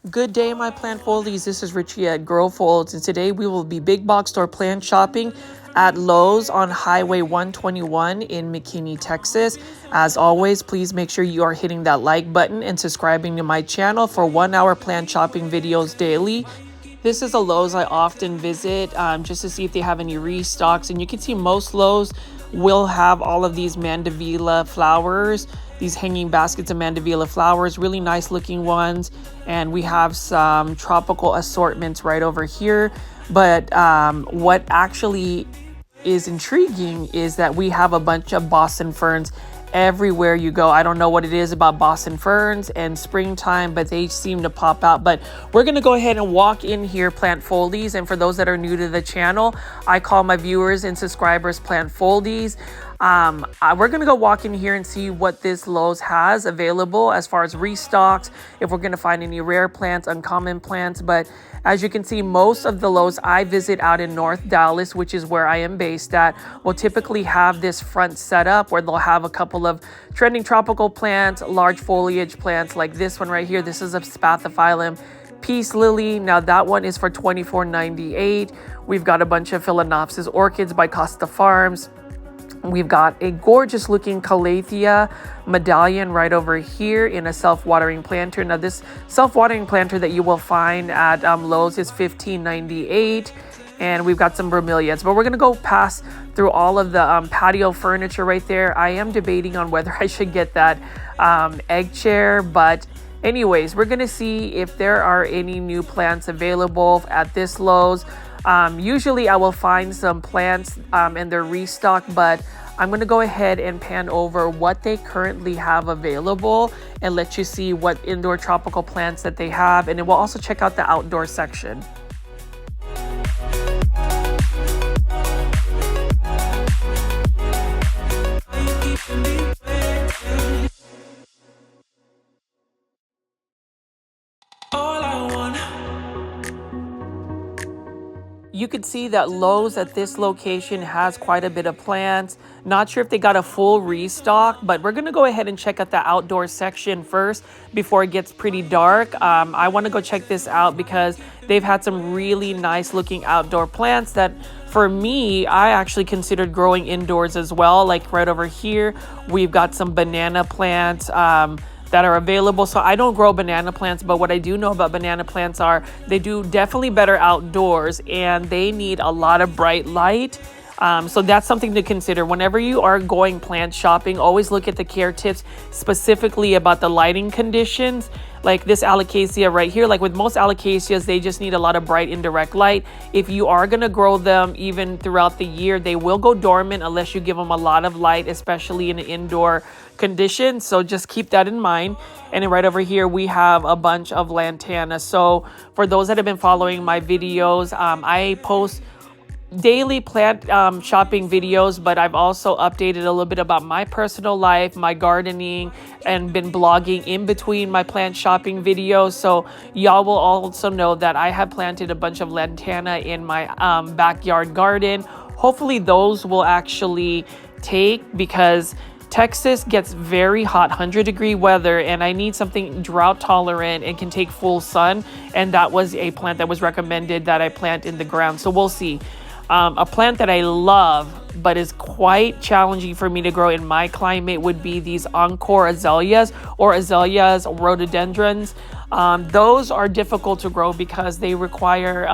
Good day, my plant foldies. This is Richie at Grow Folds, and today we will be big box store plant shopping at Lowe's on Highway 121 in McKinney, Texas. As always, please make sure you are hitting that like button and subscribing to my channel for 1 hour plant shopping videos daily. This is a Lowe's I often visit just to see if they have any restocks, and you can see most Lowe's will have all of these mandevilla flowers, these hanging baskets of mandevilla flowers, really nice looking ones. And we have some tropical assortments right over here. But what actually is intriguing is that we have a bunch of Boston ferns everywhere you go. I don't know what it is about Boston ferns and springtime, but they seem to pop out. But we're going to go ahead and walk in here, plant foldies. And for those that are new to the channel, I call my viewers and subscribers plant foldies. We're going to go walk in here and see what this Lowe's has available as far as restocks, if we're going to find any rare plants, uncommon plants. But as you can see, most of the Lowe's I visit out in North Dallas, which is where I am based at, will typically have this front setup where they'll have a couple of trending tropical plants, large foliage plants like this one right here. This is a Spathiphyllum Peace Lily. Now that one is for $24.98. We've got a bunch of Phalaenopsis orchids by Costa Farms. We've got a gorgeous looking Calathea medallion right over here in a self-watering planter. Now this self-watering planter that you will find at Lowe's is $15.98. And we've got some bromeliads, but we're going to go pass through all of the patio furniture right there. I am debating on whether I should get that egg chair, but anyways, we're going to see if there are any new plants available at this Lowe's. Usually I will find some plants and they're restocked, but I'm going to go ahead and pan over what they currently have available and let you see what indoor tropical plants that they have. And then we'll also check out the outdoor section. You could see that Lowe's at this location has quite a bit of plants. Not sure if they got a full restock, but we're going to go ahead and check out the outdoor section first before it gets pretty dark. I want to go check this out because they've had some really nice looking outdoor plants that for me, I actually considered growing indoors as well. Like right over here, we've got some banana plants that are available. So I don't grow banana plants, but what I do know about banana plants are they do definitely better outdoors and they need a lot of bright light. So that's something to consider. Whenever you are going plant shopping, always look at the care tips specifically about the lighting conditions. Like this alocasia right here, like with most alocasias, they just need a lot of bright indirect light. If you are going to grow them even throughout the year, they will go dormant unless you give them a lot of light, especially in an indoor condition. So just keep that in mind. And then right over here, we have a bunch of lantana. So for those that have been following my videos, I post daily plant shopping videos, but I've also updated a little bit about my personal life, my gardening, and been blogging in between my plant shopping videos. So y'all will also know that I have planted a bunch of lantana in my backyard garden. Hopefully those will actually take because Texas gets very hot, 100-degree weather, and I need something drought tolerant and can take full sun. And that was a plant that was recommended that I plant in the ground. So we'll see. A plant that I love but is quite challenging for me to grow in my climate would be these encore azaleas or azaleas rhododendrons. Those are difficult to grow because they require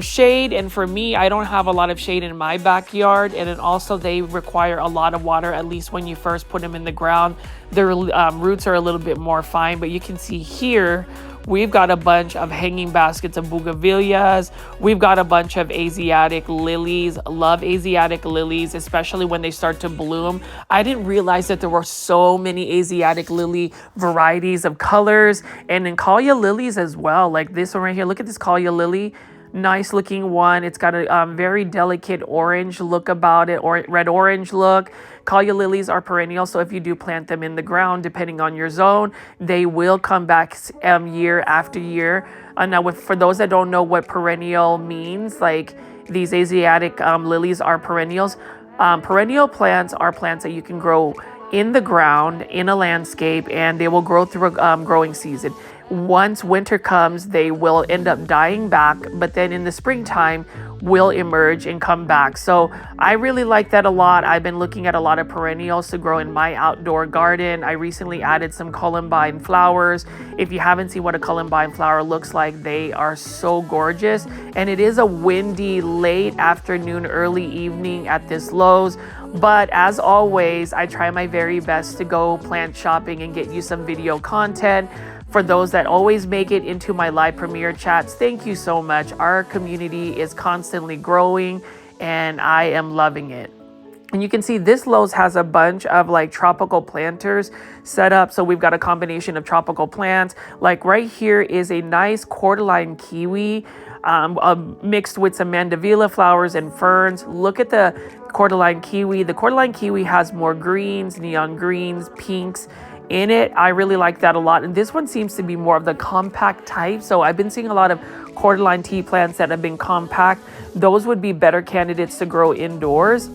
shade, and for me, I don't have a lot of shade in my backyard, and then also they require a lot of water, at least when you first put them in the ground. Their roots are a little bit more fine, but you can see here we've got a bunch of hanging baskets of bougainvilleas. We've got a bunch of Asiatic lilies. Love Asiatic lilies, especially when they start to bloom. I didn't realize that there were so many Asiatic lily varieties of colors, and then Kalia lilies as well. Like this one right here. Look at this Kalia lily. Nice looking one. It's got a very delicate orange look about it, or red orange look. Kalia lilies are perennial, so if you do plant them in the ground, depending on your zone, they will come back year after year. Now, for those that don't know what perennial means, like these Asiatic lilies are perennials. Perennial plants are plants that you can grow in the ground, in a landscape, and they will grow through a growing season. once winter comes, they will end up dying back, but then in the springtime will emerge and come back. So I really like that a lot. I've been looking at a lot of perennials to grow in my outdoor garden. I recently added some columbine flowers. If you haven't seen what a columbine flower looks like, they are so gorgeous. And it is a windy late afternoon, early evening at this Lowe's. But as always, I try my very best to go plant shopping and get you some video content. For those that always make it into my live premiere chats, thank you so much. Our community is constantly growing and I am loving it. And you can see this Lowe's has a bunch of like tropical planters set up. So we've got a combination of tropical plants. Like right here is a nice cordyline kiwi mixed with some mandevilla flowers and ferns. Look at the cordyline kiwi. The cordyline kiwi has more greens, neon greens, pinks in it. I really like that a lot. And this one seems to be more of the compact type. So I've been seeing a lot of cordyline tea plants that have been compact. Those would be better candidates to grow indoors.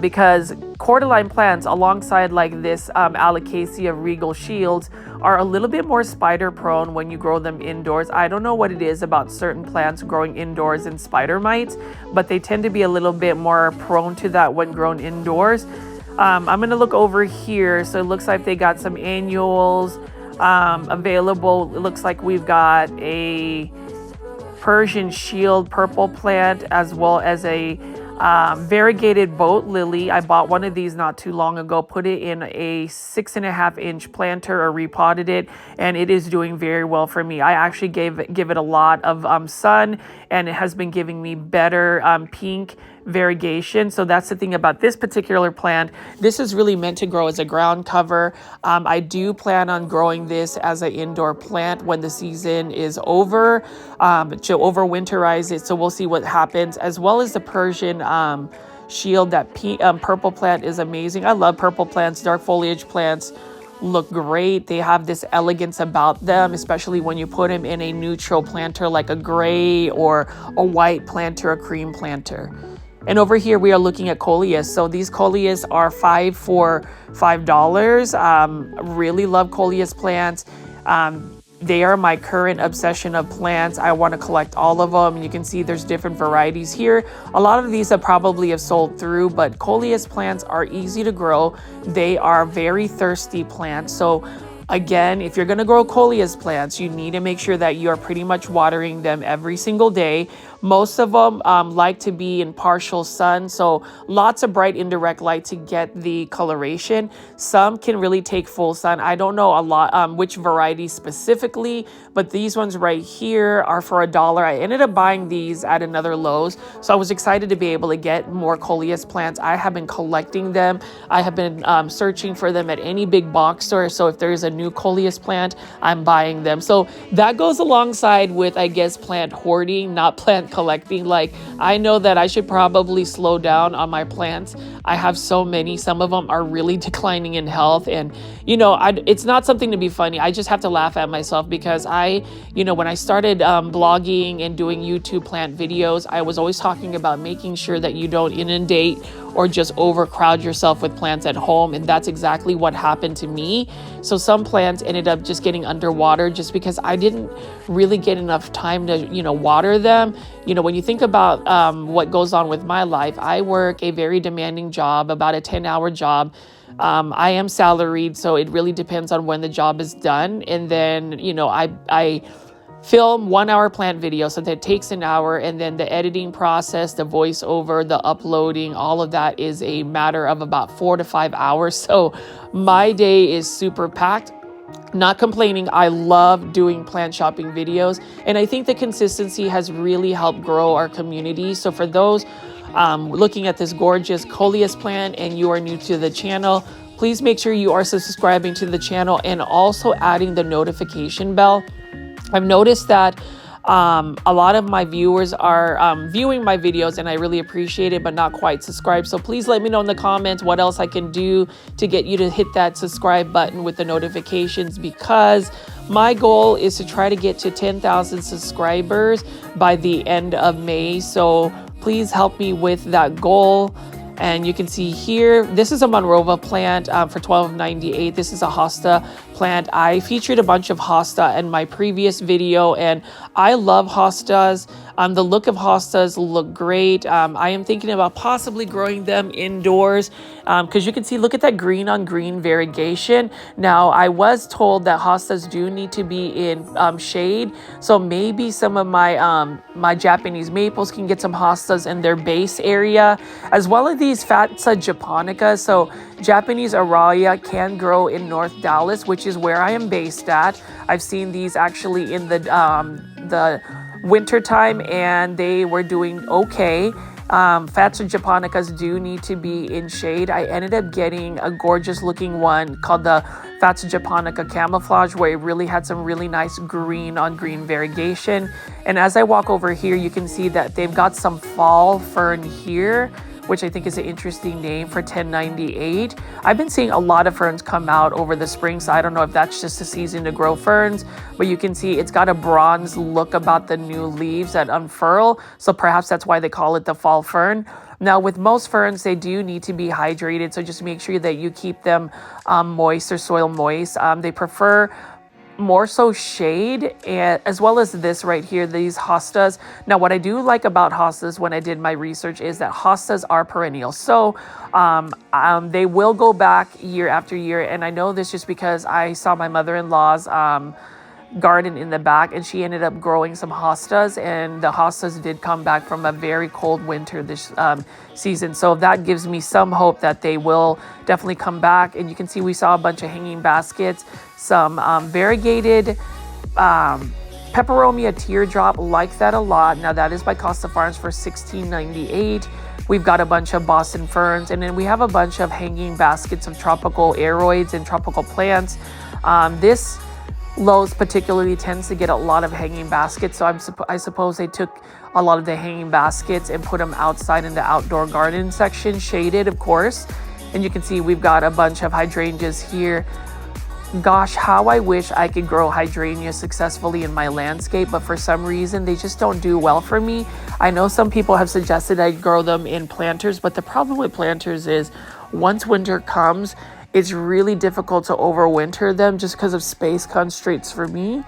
Because cordyline plants alongside like this Alocasia regal shields are a little bit more spider prone when you grow them indoors. I don't know what it is about certain plants growing indoors and spider mites, but they tend to be a little bit more prone to that when grown indoors. I'm going to look over here. So it looks like they got some annuals available. It looks like we've got a Persian shield purple plant as well as a variegated boat lily. I bought one of these not too long ago, put it in a 6.5-inch planter or repotted it, and it is doing very well for me. I actually give it a lot of sun, and it has been giving me better pink variegation. So that's the thing about this particular plant. This is really meant to grow as a ground cover. I do plan on growing this as an indoor plant when the season is over, to overwinterize it. So we'll see what happens, as well as the Persian shield. That purple plant is amazing. I love purple plants. Dark foliage plants look great. They have this elegance about them, especially when you put them in a neutral planter like a gray or a white planter, a cream planter. And over here we are looking at coleus. So these coleus are 5 for $5. Really love coleus plants. They are my current obsession of plants. I want to collect all of them. You can see there's different varieties here. A lot of these probably have sold through, but coleus plants are easy to grow. They are very thirsty plants. So again, if you're going to grow coleus plants, you need to make sure that you are pretty much watering them every single day. Most of them like to be in partial sun, so lots of bright indirect light to get the coloration. Some can really take full sun. I don't know a lot which variety specifically, but these ones right here are for $1. I ended up buying these at another Lowe's, so I was excited to be able to get more coleus plants. I have been collecting them. I have been searching for them at any big box store, so if there's a new coleus plant, I'm buying them. So that goes alongside with, I guess, plant hoarding, not plant collecting. Like, I know that I should probably slow down on my plants. I have so many. Some of them are really declining in health, and it's not something to be funny. I just have to laugh at myself because when I started blogging and doing YouTube plant videos, I was always talking about making sure that you don't inundate or just overcrowd yourself with plants at home, and that's exactly what happened to me. So some plants ended up just getting underwater just because I didn't really get enough time to water them. When you think about what goes on with my life, I work a very demanding job, about a 10-hour job. I am salaried, so it really depends on when the job is done. And then I film 1-hour plant video, so that takes an hour, and then the editing process, the voiceover, the uploading, all of that is a matter of about 4 to 5 hours. So my day is super packed. Not complaining. I love doing plant shopping videos, and I think the consistency has really helped grow our community. So for those looking at this gorgeous coleus plant and you are new to the channel, please make sure you are subscribing to the channel and also adding the notification bell. I've noticed that a lot of my viewers are viewing my videos, and I really appreciate it, but not quite subscribed. So please let me know in the comments what else I can do to get you to hit that subscribe button with the notifications, because my goal is to try to get to 10,000 subscribers by the end of May. So please help me with that goal. And you can see here, this is a Monrova plant for $12.98. This is a hosta plant. I featured a bunch of hosta in my previous video, and I love hostas. The look of hostas look great. I am thinking about possibly growing them indoors because you can see, look at that green on green variegation. Now, I was told that hostas do need to be in shade, so maybe some of my Japanese maples can get some hostas in their base area, as well as these Fatsa japonica. So Japanese araya can grow in North Dallas, which is where I am based at. I've seen these actually in the winter time, and they were doing okay. Fatsa japonicas do need to be in shade. I ended up getting a gorgeous looking one called the Fatsa japonica camouflage, where it really had some really nice green on green variegation. And as I walk over here, you can see that they've got some fall fern here, which I think is an interesting name for 1098. I've been seeing a lot of ferns come out over the spring, so I don't know if that's just a season to grow ferns, but you can see it's got a bronze look about the new leaves that unfurl, so perhaps that's why they call it the fall fern. Now, with most ferns, they do need to be hydrated, so just make sure that you keep them moist or soil moist. They prefer more so shade, and as well as this right here, these hostas. Now, what I do like about hostas when I did my research is that hostas are perennial. So they will go back year after year. And I know this just because I saw my mother-in-law's garden in the back, and she ended up growing some hostas, and the hostas did come back from a very cold winter this season. So that gives me some hope that they will definitely come back. And you can see we saw a bunch of hanging baskets, some variegated peperomia teardrop, like that a lot. Now that is by Costa Farms for $16.98. We've got a bunch of Boston ferns, and then we have a bunch of hanging baskets of tropical aroids and tropical plants. This Lowe's particularly tends to get a lot of hanging baskets, so I suppose they took a lot of the hanging baskets and put them outside in the outdoor garden section, shaded of course. And you can see we've got a bunch of hydrangeas here. Gosh, how I wish I could grow hydrangeas successfully in my landscape, but for some reason they just don't do well for me. I know some people have suggested I grow them in planters, but the problem with planters is once winter comes, it's really difficult to overwinter them just because of space constraints for me.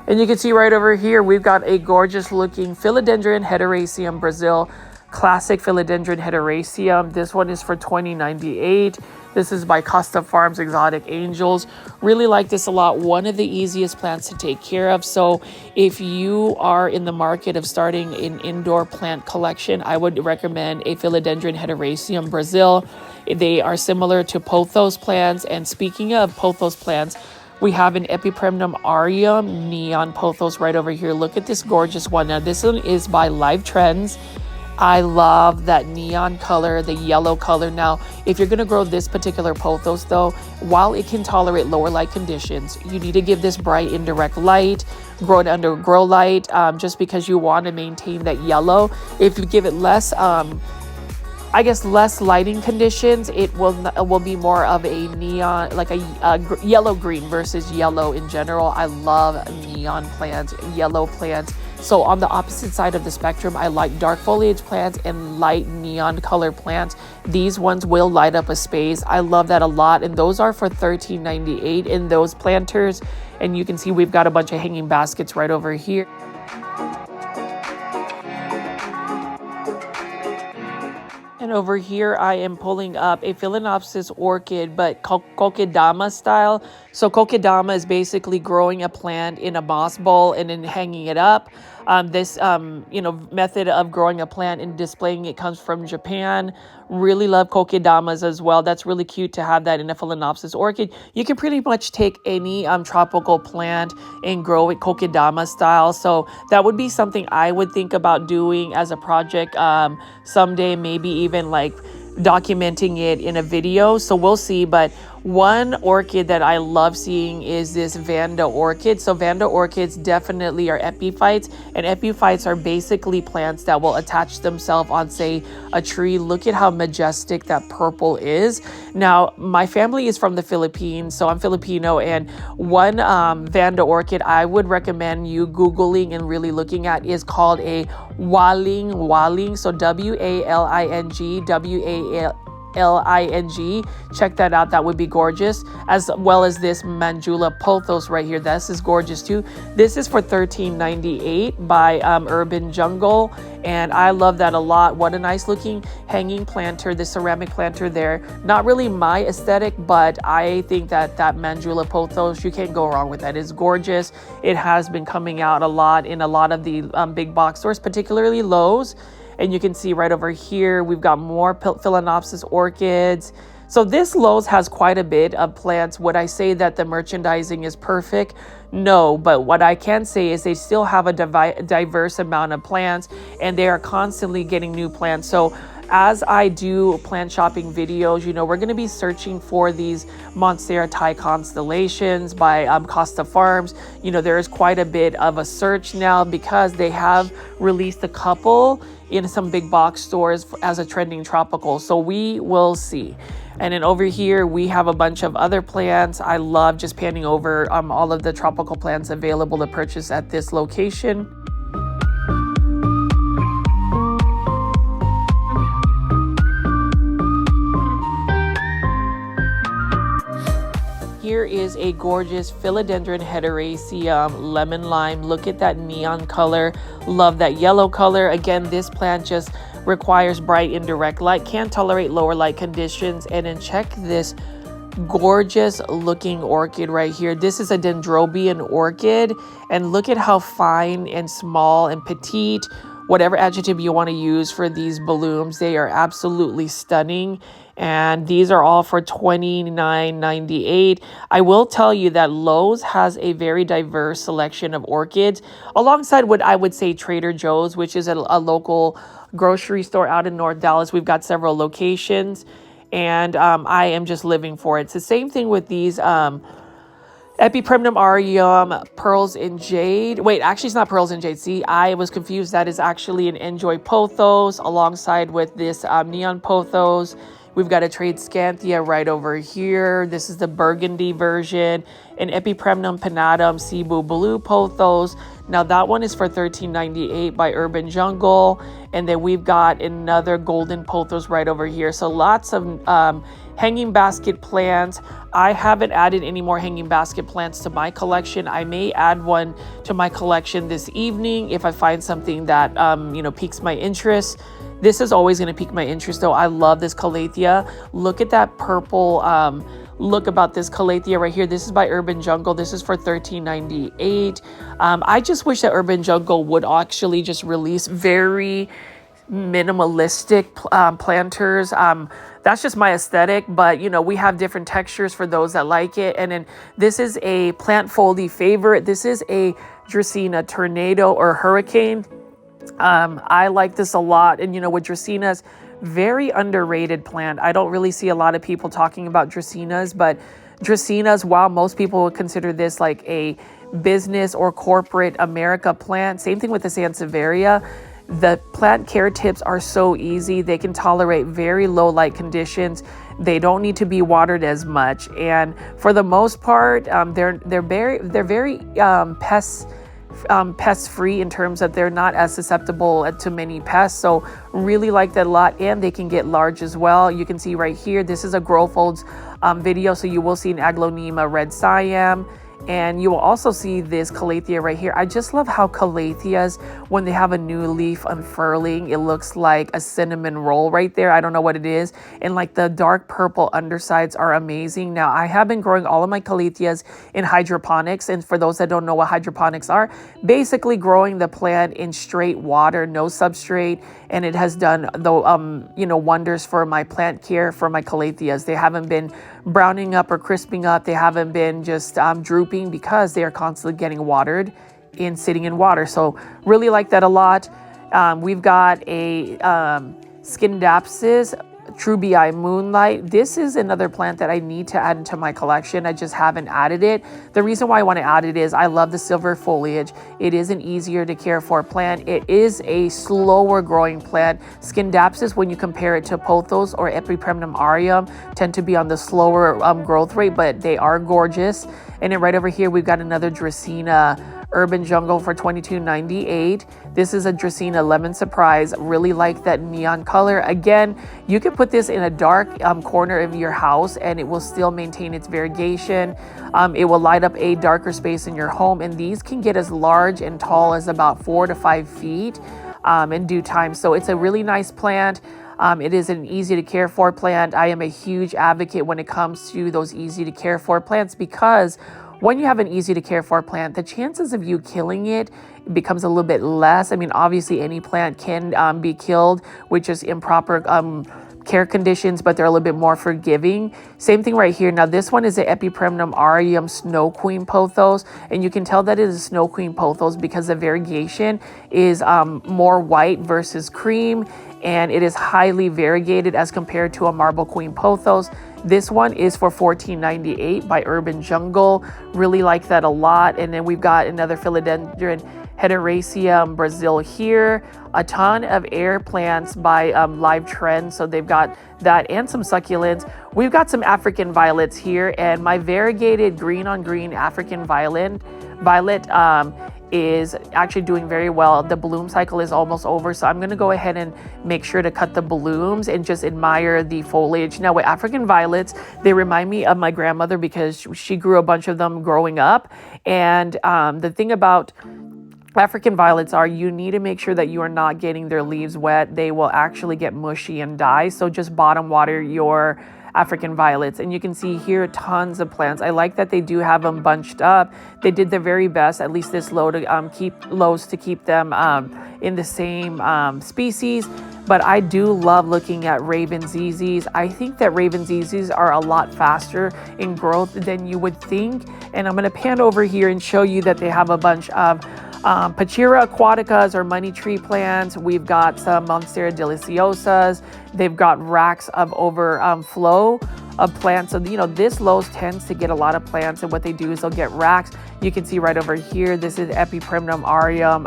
And you can see right over here, we've got a gorgeous looking philodendron hederaceum Brazil, classic philodendron hederaceum. This one is for $20.98. This is by Costa Farms Exotic Angels. Really like this a lot. One of the easiest plants to take care of. So if you are in the market of starting an indoor plant collection, I would recommend a philodendron hederaceum Brazil. They are similar to Pothos plants. And speaking of Pothos plants, we have an Epipremnum aureum neon Pothos right over here. Look at this gorgeous one. Now this one is by Live Trends. I love that neon color, the yellow color. Now, if you're going to grow this particular Pothos though, while it can tolerate lower light conditions, you need to give this bright indirect light, grow it under grow light, just because you want to maintain that yellow. If you give it less, less lighting conditions, it will be more of a neon, like a yellow green versus yellow in general. I love neon plants, yellow plants. So on the opposite side of the spectrum, I like dark foliage plants and light neon color plants. These ones will light up a space. I love that a lot. And those are for $13.98 in those planters. And you can see we've got a bunch of hanging baskets right over here. And over here, I am pulling up a Phalaenopsis orchid, but kokedama style. So kokedama is basically growing a plant in a moss bowl and then hanging it up. This method of growing a plant and displaying it comes from Japan. Really love kokedamas as well. That's really cute to have that in a Phalaenopsis orchid. You can pretty much take any tropical plant and grow it kokedama style. So that would be something I would think about doing as a project someday, maybe even like documenting it in a video. So we'll see. But one orchid that I love seeing is this Vanda orchid. So Vanda orchids definitely are epiphytes, and epiphytes are basically plants that will attach themselves on, say, a tree. Look at how majestic that purple is. Now, my family is from the Philippines, so I'm Filipino, and one Vanda orchid I would recommend you Googling and really looking at is called a waling. So W-A-L-I-N-G, Ling. Check that out. That would be gorgeous. As well as this Mandula Pothos right here. This is gorgeous too. This is for $13.98 by Urban Jungle. And I love that a lot. What a nice looking hanging planter, the ceramic planter there. Not really my aesthetic, but I think that Mandula Pothos, you can't go wrong with that. It's gorgeous. It has been coming out a lot in a lot of the big box stores, particularly Lowe's. And you can see right over here, we've got more Philodendrons orchids. So this Lowe's has quite a bit of plants. Would I say that the merchandising is perfect? No, but what I can say is they still have a diverse amount of plants, and they are constantly getting new plants. So as I do plant shopping videos, we're going to be searching for these Monstera Thai Constellations by Costa Farms. There is quite a bit of a search now because they have released a couple in some big box stores as a trending tropical. So we will see. And then over here, we have a bunch of other plants. I love just panning over all of the tropical plants available to purchase at this location. Here is a gorgeous philodendron hederaceum lemon lime. Look at that neon color. Love that yellow color. Again, this plant just requires bright indirect light, can't tolerate lower light conditions. And then check this gorgeous looking orchid right here. This is a dendrobian orchid, and look at how fine and small and petite, whatever adjective you want to use for these blooms. They are absolutely stunning. And these are all for $29.98. I will tell you that Lowe's has a very diverse selection of orchids, alongside what I would say Trader Joe's, which is a local grocery store out in North Dallas. We've got several locations, and I am just living for it. It's the same thing with these Epipremnum aureum pearls in jade. Wait, actually it's not pearls in jade. See, I was confused. That is actually an Enjoy Pothos alongside with this neon Pothos. We've got a trade Scanthia right over here. This is the burgundy version. An Epipremnum pinnatum Cebu blue Pothos. Now that one is for $13.98 by Urban Jungle. And then we've got another golden Pothos right over here. So lots of hanging basket plants. I haven't added any more hanging basket plants to my collection. I may add one to my collection this evening if I find something that piques my interest. This is always going to pique my interest though. I love this calathea. Look at that purple look about this calathea right here. This is by Urban Jungle. This is for $13.98. I just wish that Urban Jungle would actually just release very minimalistic planters. That's just my aesthetic, but we have different textures for those that like it. And then this is a plant foldy favorite. This is a Dracaena Tornado or Hurricane. I like this a lot. And with Dracaenas, very underrated plant. I don't really see a lot of people talking about Dracaenas, but Dracaenas, while most people would consider this like a business or corporate America plant, same thing with the Sansevieria. The plant care tips are so easy. They can tolerate very low light conditions. They don't need to be watered as much, and for the most part, they're very pest free in terms of they're not as susceptible to many pests. So really like that a lot, and they can get large as well. You can see right here, this is a Grow Folds video, so you will see an Aglonema red Siam. And you will also see this calathea right here. I just love how calatheas, when they have a new leaf unfurling, it looks like a cinnamon roll right there. I don't know what it is. And like the dark purple undersides are amazing. Now, I have been growing all of my calatheas in hydroponics. And for those that don't know what hydroponics are, basically growing the plant in straight water, no substrate. And it has done wonders for my plant care for my calatheas. They haven't been browning up or crisping up. They haven't been just drooping because they are constantly getting watered and sitting in water. So really like that a lot. We've got a Scindapsus Trubii Moonlight. This is another plant that I need to add into my collection. I just haven't added it. The reason why I want to add it is I love the silver foliage. It is an easier to care for plant. It is a slower growing plant. Scindapsus, when you compare it to Pothos or Epipremnum aureum, tend to be on the slower growth rate, but they are gorgeous. And then right over here, we've got another Dracaena Urban Jungle for $22.98. This is a Dracaena Lemon Surprise. Really like that neon color. Again, you can put this in a dark corner of your house and it will still maintain its variegation. It will light up a darker space in your home, and these can get as large and tall as about 4 to 5 feet in due time. So it's a really nice plant. It is an easy to care for plant. I am a huge advocate when it comes to those easy to care for plants, because when you have an easy to care for plant, the chances of you killing it becomes a little bit less. I mean, obviously any plant can be killed with just improper care conditions, but they're a little bit more forgiving. Same thing right here. Now this one is the Epipremnum aureum Snow Queen Pothos, and you can tell that it is a Snow Queen Pothos because the variegation is more white versus cream, and it is highly variegated as compared to a Marble Queen Pothos. This one is for $14.98 by Urban Jungle. Really like that a lot. And then we've got another philodendron Hederaceum Brazil here. A ton of air plants by Live Trend. So they've got that and some succulents. We've got some African violets here, and my variegated green on green African violet is actually doing very well. The bloom cycle is almost over, so I'm going to go ahead and make sure to cut the blooms and just admire the foliage. Now with African violets, they remind me of my grandmother because she grew a bunch of them growing up. And the thing about African violets are you need to make sure that you are not getting their leaves wet. They will actually get mushy and die. So just bottom water your African violets. And you can see here tons of plants. I like that they do have them bunched up. They did their very best, at least this Lowe, to keep them in the same species. But I do love looking at Raven ZZs. I think that Raven ZZs are a lot faster in growth than you would think. And I'm going to pan over here and show you that they have a bunch of Pachira aquaticas or money tree plants. We've got some Monstera deliciosas. They've got racks of overflow of plants. So, this Lowe tends to get a lot of plants, and what they do is they'll get racks. You can see right over here, this is Epipremnum aureum,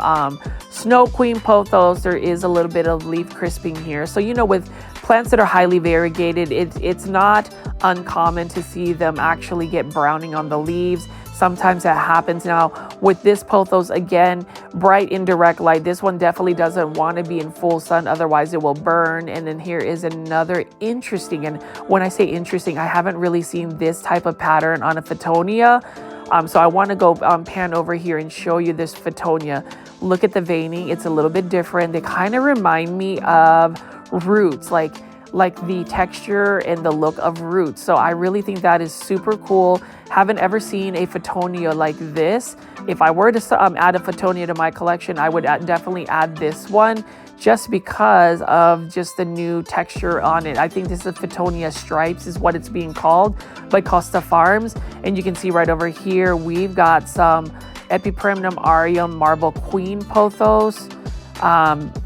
Snow Queen Pothos. There is a little bit of leaf crisping here. So, with plants that are highly variegated, it's not uncommon to see them actually get browning on the leaves. Sometimes that happens. Now with this Pothos, again, bright indirect light. This one definitely doesn't want to be in full sun, otherwise it will burn. And then here is another interesting, and when I say interesting, I haven't really seen this type of pattern on a Fittonia. So I want to go pan over here and show you this Fittonia. Look at the veining. It's a little bit different. They kind of remind me of roots, like the texture and the look of roots. So I really think that is super cool. Haven't ever seen a Fittonia like this. If I were to add a Fittonia to my collection, I would definitely add this one just because of just the new texture on it. I think this is Fittonia Stripes is what it's being called by Costa Farms. And you can see right over here, we've got some Epipremnum aureum Marble Queen Pothos.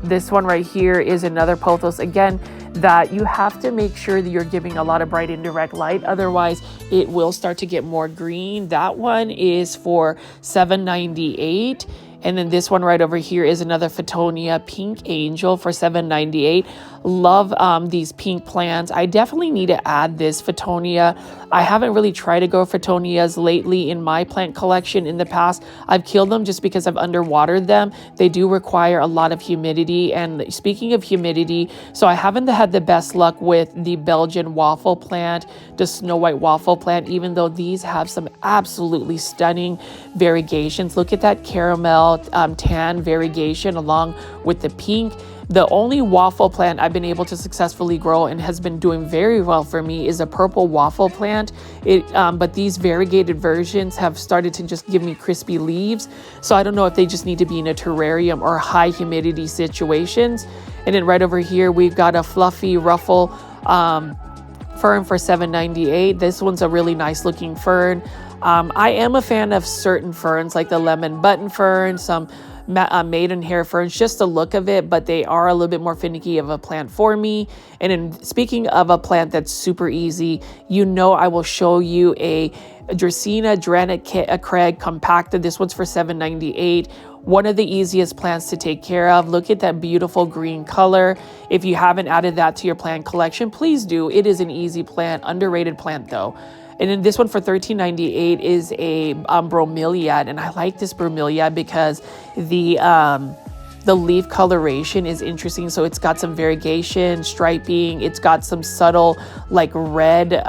This one right here is another Pothos. Again, that you have to make sure that you're giving a lot of bright indirect light, otherwise it will start to get more green. That one is for $7.98. And then this one right over here is another Fittonia Pink Angel for $7.98. Love these pink plants. I definitely need to add this Fittonia. I haven't really tried to grow Fittonias lately in my plant collection. In the past, I've killed them just because I've underwatered them. They do require a lot of humidity. And speaking of humidity, so I haven't had the best luck with the Belgian waffle plant, the Snow White waffle plant, even though these have some absolutely stunning variegations. Look at that caramel tan variegation along with the pink. The only waffle plant I've been able to successfully grow and has been doing very well for me is a purple waffle plant. But these variegated versions have started to just give me crispy leaves. So I don't know if they just need to be in a terrarium or high humidity situations. And then right over here, we've got a fluffy ruffle fern for $7.98. This one's a really nice looking fern. I am a fan of certain ferns like the lemon button fern, some maidenhair ferns, just the look of it, but they are a little bit more finicky of a plant for me. And in speaking of a plant that's super easy, I will show you a Dracaena Dranit Craig compacta. This one's for $7.98. One of the easiest plants to take care of. Look at that beautiful green color. If you haven't added that to your plant collection, please do. It is an easy plant, underrated plant though. And then this one for $13.98 is a bromeliad, and I like this bromeliad because the leaf coloration is interesting. So it's got some variegation, striping. It's got some subtle like red.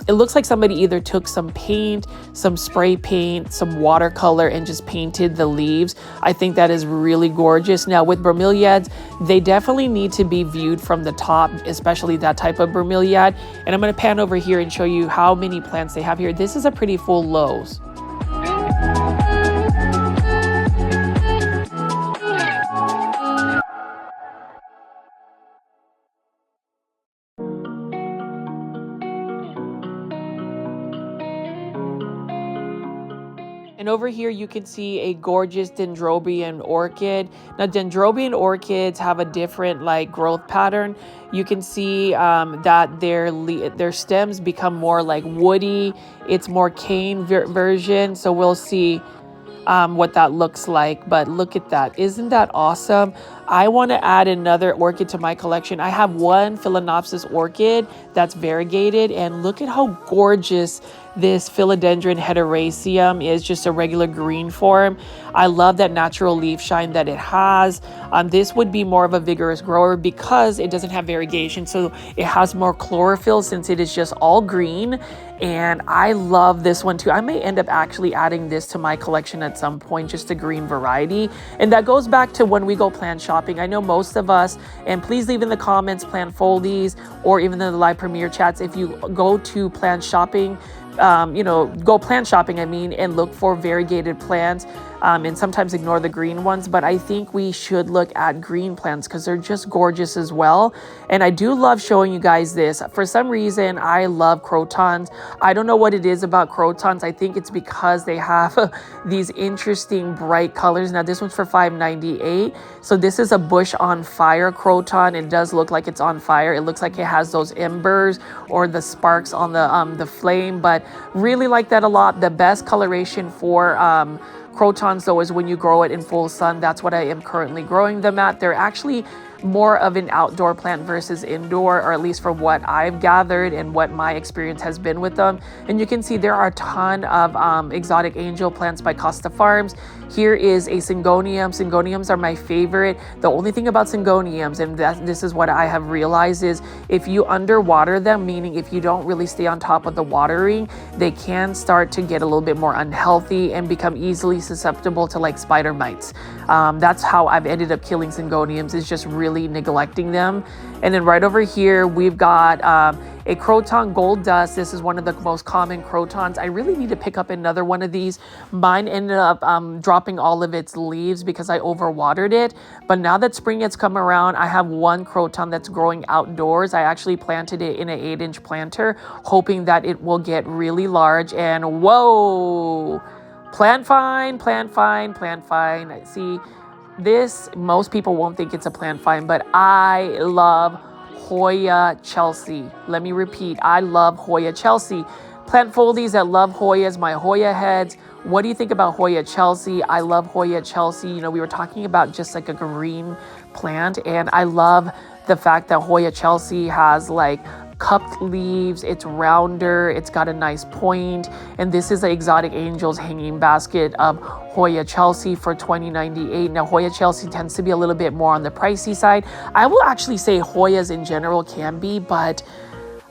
It looks like somebody either took some paint, some spray paint, some watercolor, and just painted the leaves. I think that is really gorgeous. Now with bromeliads, they definitely need to be viewed from the top, especially that type of bromeliad. And I'm going to pan over here and show you how many plants they have here. This is a pretty full Lowe's. And over here, you can see a gorgeous dendrobium orchid. Now, dendrobium orchids have a different like growth pattern. You can see that their stems become more like woody. It's more cane version. So we'll see what that looks like. But look at that. Isn't that awesome? I want to add another orchid to my collection. I have one Phalaenopsis orchid that's variegated, and look at how gorgeous this philodendron heteroecium is, just a regular green form. I love that natural leaf shine that it has. This would be more of a vigorous grower because it doesn't have variegation, so it has more chlorophyll since it is just all green. And I love this one too. I may end up actually adding this to my collection at some point, just a green variety. And that goes back to when we go plant shopping. I know most of us, and please leave in the comments plant foldies or even in the live premiere chats, if you go to plant shopping, go plant shopping, and look for variegated plants, and sometimes ignore the green ones. But I think we should look at green plants because they're just gorgeous as well. And I do love showing you guys this. For some reason, I love crotons. I don't know what it is about crotons. I think it's because they have these interesting bright colors. Now this one's for $5.98. So this is a bush on fire croton. It does look like it's on fire. It looks like it has those embers or the sparks on the flame, but really like that a lot. The best coloration for crotons though is when you grow it in full sun. That's what I am currently growing them at. They're actually more of an outdoor plant versus indoor, or at least from what I've gathered and what my experience has been with them. And you can see there are a ton of exotic angel plants by Costa Farms. Here is a syngonium. Syngoniums are my favorite. The only thing about syngoniums, and this is what I have realized, is if you underwater them, meaning if you don't really stay on top of the watering, they can start to get a little bit more unhealthy and become easily susceptible to like spider mites. That's how I've ended up killing syngoniums, is just really neglecting them. And then right over here, we've got a croton gold dust. This is one of the most common crotons. I really need to pick up another one of these. Mine ended up dropping all of its leaves because I overwatered it. But now that spring has come around, I have one croton that's growing outdoors. I actually planted it in an 8-inch planter, hoping that it will get really large. And whoa, plant fine, plant fine, plant fine. See, this, most people won't think it's a plant find, but I love Hoya Chelsea. Let me repeat, I love Hoya Chelsea. Plant foldies that love Hoyas, my Hoya heads. What do you think about Hoya Chelsea? I love Hoya Chelsea. You know, we were talking about just like a green plant, and I love the fact that Hoya Chelsea has like cupped leaves. It's rounder, it's got a nice point, and this is the exotic angels hanging basket of Hoya Chelsea for $20.98. Now Hoya Chelsea tends to be a little bit more on the pricey side. I will actually say Hoyas in general can be, but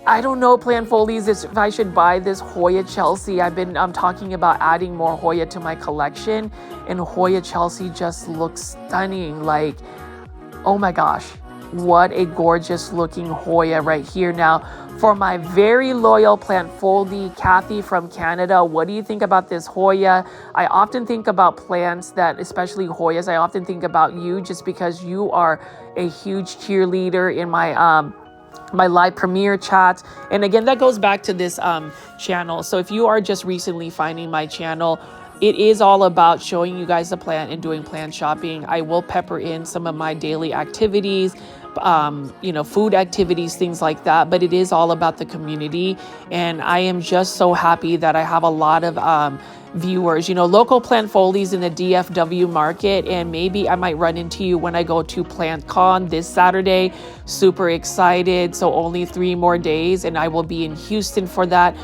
I don't know, plant foldies, if I should buy this Hoya Chelsea. I'm talking about adding more Hoya to my collection, and Hoya Chelsea just looks stunning. Like, oh my gosh, what a gorgeous looking Hoya right here. Now, for my very loyal plant foldie, Kathy from Canada, what do you think about this Hoya? I often think about plants that, especially Hoyas, I often think about you just because you are a huge cheerleader in my my live premiere chats. And again, that goes back to this channel. So if you are just recently finding my channel, it is all about showing you guys the plant and doing plant shopping. I will pepper in some of my daily activities, food activities, things like that. But it is all about the community. And I am just so happy that I have a lot of viewers, local plant foldies in the DFW market. And maybe I might run into you when I go to PlantCon this Saturday. Super excited. So only 3 more days and I will be in Houston for that.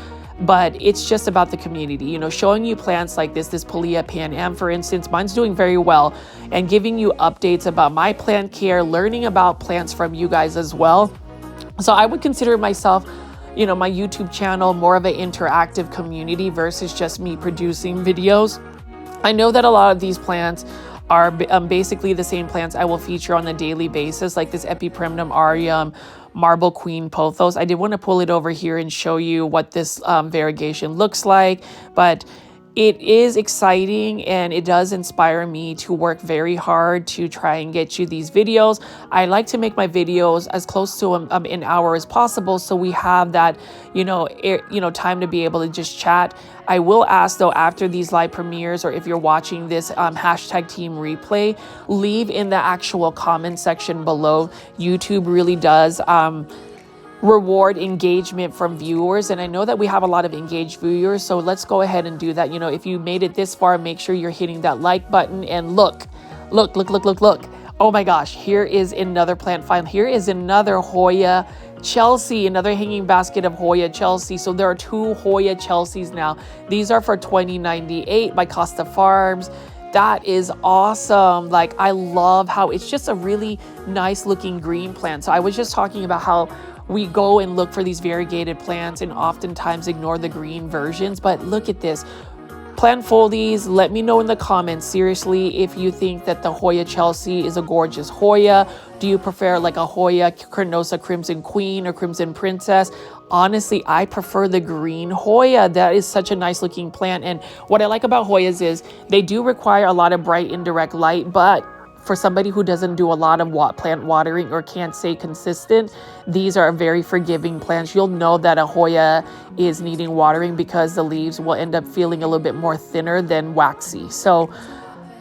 but it's just about the community, you know, showing you plants like this Polea Pan Am, for instance. Mine's doing very well, and giving you updates about my plant care, learning about plants from you guys as well. So I would consider myself, you know, my YouTube channel more of an interactive community versus just me producing videos. I know that a lot of these plants are basically the same plants I will feature on a daily basis, like this Epipremnum aureum, Marble Queen Pothos. I did want to pull it over here and show you what this variegation looks like, but it is exciting and it does inspire me to work very hard to try and get you these videos. I like to make my videos as close to an hour as possible, so we have that, time to be able to just chat. I will ask though, after these live premieres, or if you're watching this hashtag team replay, leave in the actual comment section below. YouTube really does reward engagement from viewers, and I know that we have a lot of engaged viewers, so let's go ahead and do that. You know, if you made it this far, make sure you're hitting that like button. And look. Oh my gosh, here is another plant find. Here is another Hoya Chelsea, another hanging basket of Hoya Chelsea. So there are 2 Hoya Chelseas now. These are for $20.98 by Costa Farms. That is awesome. Like, I love how it's just a really nice looking green plant. So I was just talking about how we go and look for these variegated plants and oftentimes ignore the green versions. But look at this. Plant foldies, let me know in the comments, seriously, if you think that the Hoya Chelsea is a gorgeous Hoya. Do you prefer like a Hoya Carnosa Crimson Queen or Crimson Princess? Honestly, I prefer the green Hoya. That is such a nice looking plant. And what I like about Hoyas is they do require a lot of bright indirect light, but for somebody who doesn't do a lot of plant watering or can't stay consistent, these are very forgiving plants. You'll know that a Hoya is needing watering because the leaves will end up feeling a little bit more thinner than waxy. So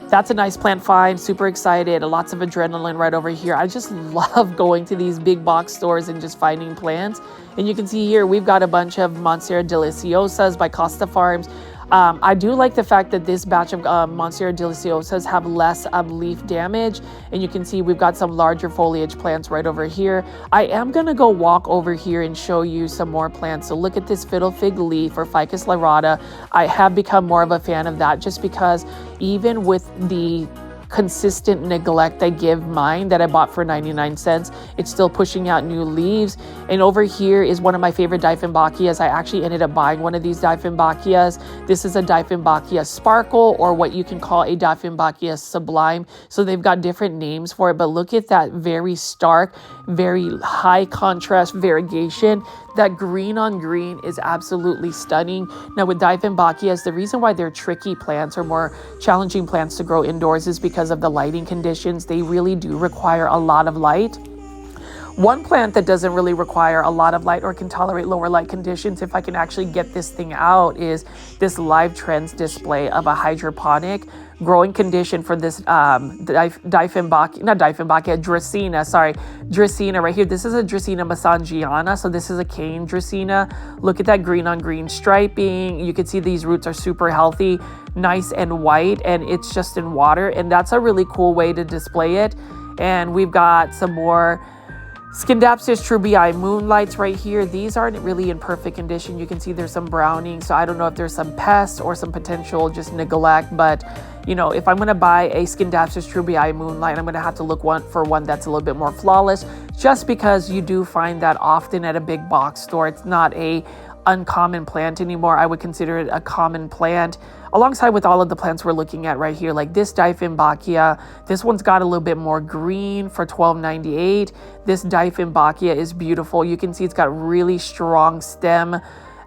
that's a nice plant find. Super excited. Lots of adrenaline right over here. I just love going to these big box stores and just finding plants. And you can see here, we've got a bunch of Monstera Deliciosas by Costa Farms. I do like the fact that this batch of Monstera Deliciosas have less leaf damage, and you can see we've got some larger foliage plants right over here. I am gonna go walk over here and show you some more plants. So look at this Fiddle Fig Leaf or Ficus lyrata. I have become more of a fan of that just because even with the consistent neglect I give mine that I bought for 99 cents, it's still pushing out new leaves. And over here is one of my favorite Dieffenbachias. I actually ended up buying one of these Dieffenbachias. This is a Dieffenbachia Sparkle, or what you can call a Dieffenbachia Sublime. So they've got different names for it, but look at that very stark, very high contrast variegation. That green on green is absolutely stunning. Now with Dieffenbachias, the reason why they're tricky plants or more challenging plants to grow indoors is because of the lighting conditions. They really do require a lot of light. One plant that doesn't really require a lot of light or can tolerate lower light conditions, if I can actually get this thing out, is this Live Trends display of a hydroponic growing condition for this Dracaena right here. This is a Dracaena Masangiana, so this is a cane Dracaena. Look at that green on green striping. You can see these roots are super healthy, nice and white, and it's just in water, and that's a really cool way to display it. And we've got some more Scindapsus trubii moonlights right here. These aren't really in perfect condition. You can see there's some browning, so I don't know if there's some pests or some potential just neglect, but you know, if I'm going to buy a Scindapsus trubii moonlight, I'm going to have to look for one that's a little bit more flawless, just because you do find that often at a big box store. It's not a uncommon plant anymore. I would consider it a common plant alongside with all of the plants we're looking at right here, like this Dieffenbachia. This one's got a little bit more green for $12.98. This Dieffenbachia is beautiful. You can see it's got really strong stem,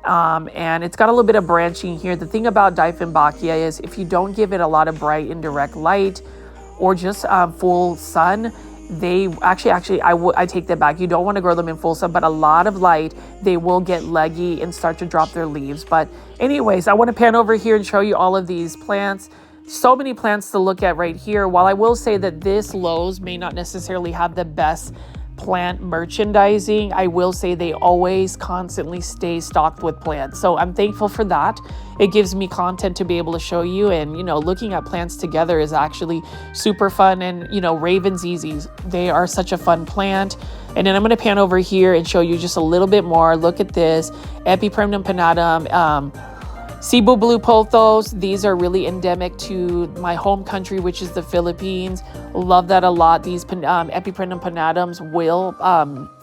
and it's got a little bit of branching here. The thing about Dieffenbachia is if you don't give it a lot of bright indirect light or just full sun, they I take that back. You don't want to grow them in full sun, but a lot of light, they will get leggy and start to drop their leaves. But anyways, I want to pan over here and show you all of these plants. So many plants to look at right here. While I will say that this Lowe's may not necessarily have the best plant merchandising, I will say they always constantly stay stocked with plants. So I'm thankful for that. It gives me content to be able to show you, and looking at plants together is actually super fun. And Raven ZZs, they are such a fun plant. And then I'm going to pan over here and show you just a little bit more. Look at this Epipremnum pinnatum, Cebu blue pothos. These are really endemic to my home country, which is the Philippines. Love that a lot. These Epipremnum pinnatums will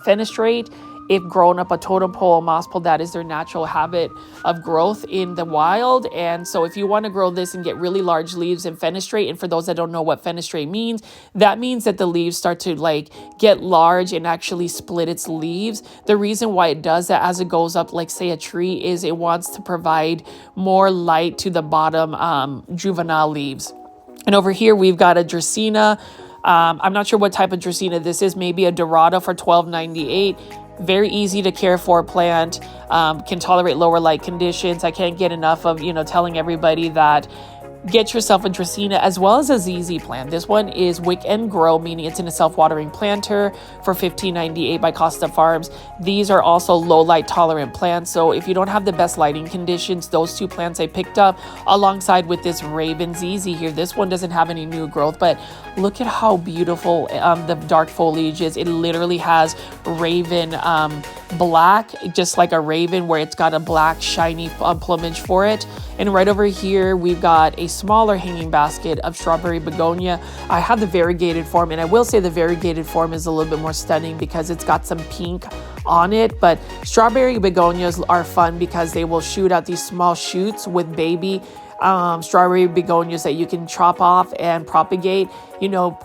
fenestrate if grown up a totem pole, moss pole. That is their natural habit of growth in the wild. And so if you want to grow this and get really large leaves and fenestrate, and for those that don't know what fenestrate means, that means that the leaves start to get large and actually split its leaves. The reason why it does that as it goes up, like say a tree, is it wants to provide more light to the bottom juvenile leaves. And over here we've got a Dracaena. I'm not sure what type of Dracaena this is, maybe a Dorada for $12.98. Very easy to care for plant, can tolerate lower light conditions. I can't get enough of, telling everybody that get yourself a Dracaena as well as a ZZ plant. This one is Wick and Grow, meaning it's in a self-watering planter for $15.98 by Costa Farms. These are also low light tolerant plants. So if you don't have the best lighting conditions, those two plants I picked up alongside with this Raven ZZ here. This one doesn't have any new growth, but look at how beautiful the dark foliage is. It literally has raven black, just like a raven, where it's got a black shiny plumage for it. And right over here we've got a smaller hanging basket of strawberry begonia. I have the variegated form, and I will say the variegated form is a little bit more stunning because it's got some pink on it. But strawberry begonias are fun because they will shoot out these small shoots with baby strawberry begonias that you can chop off and propagate.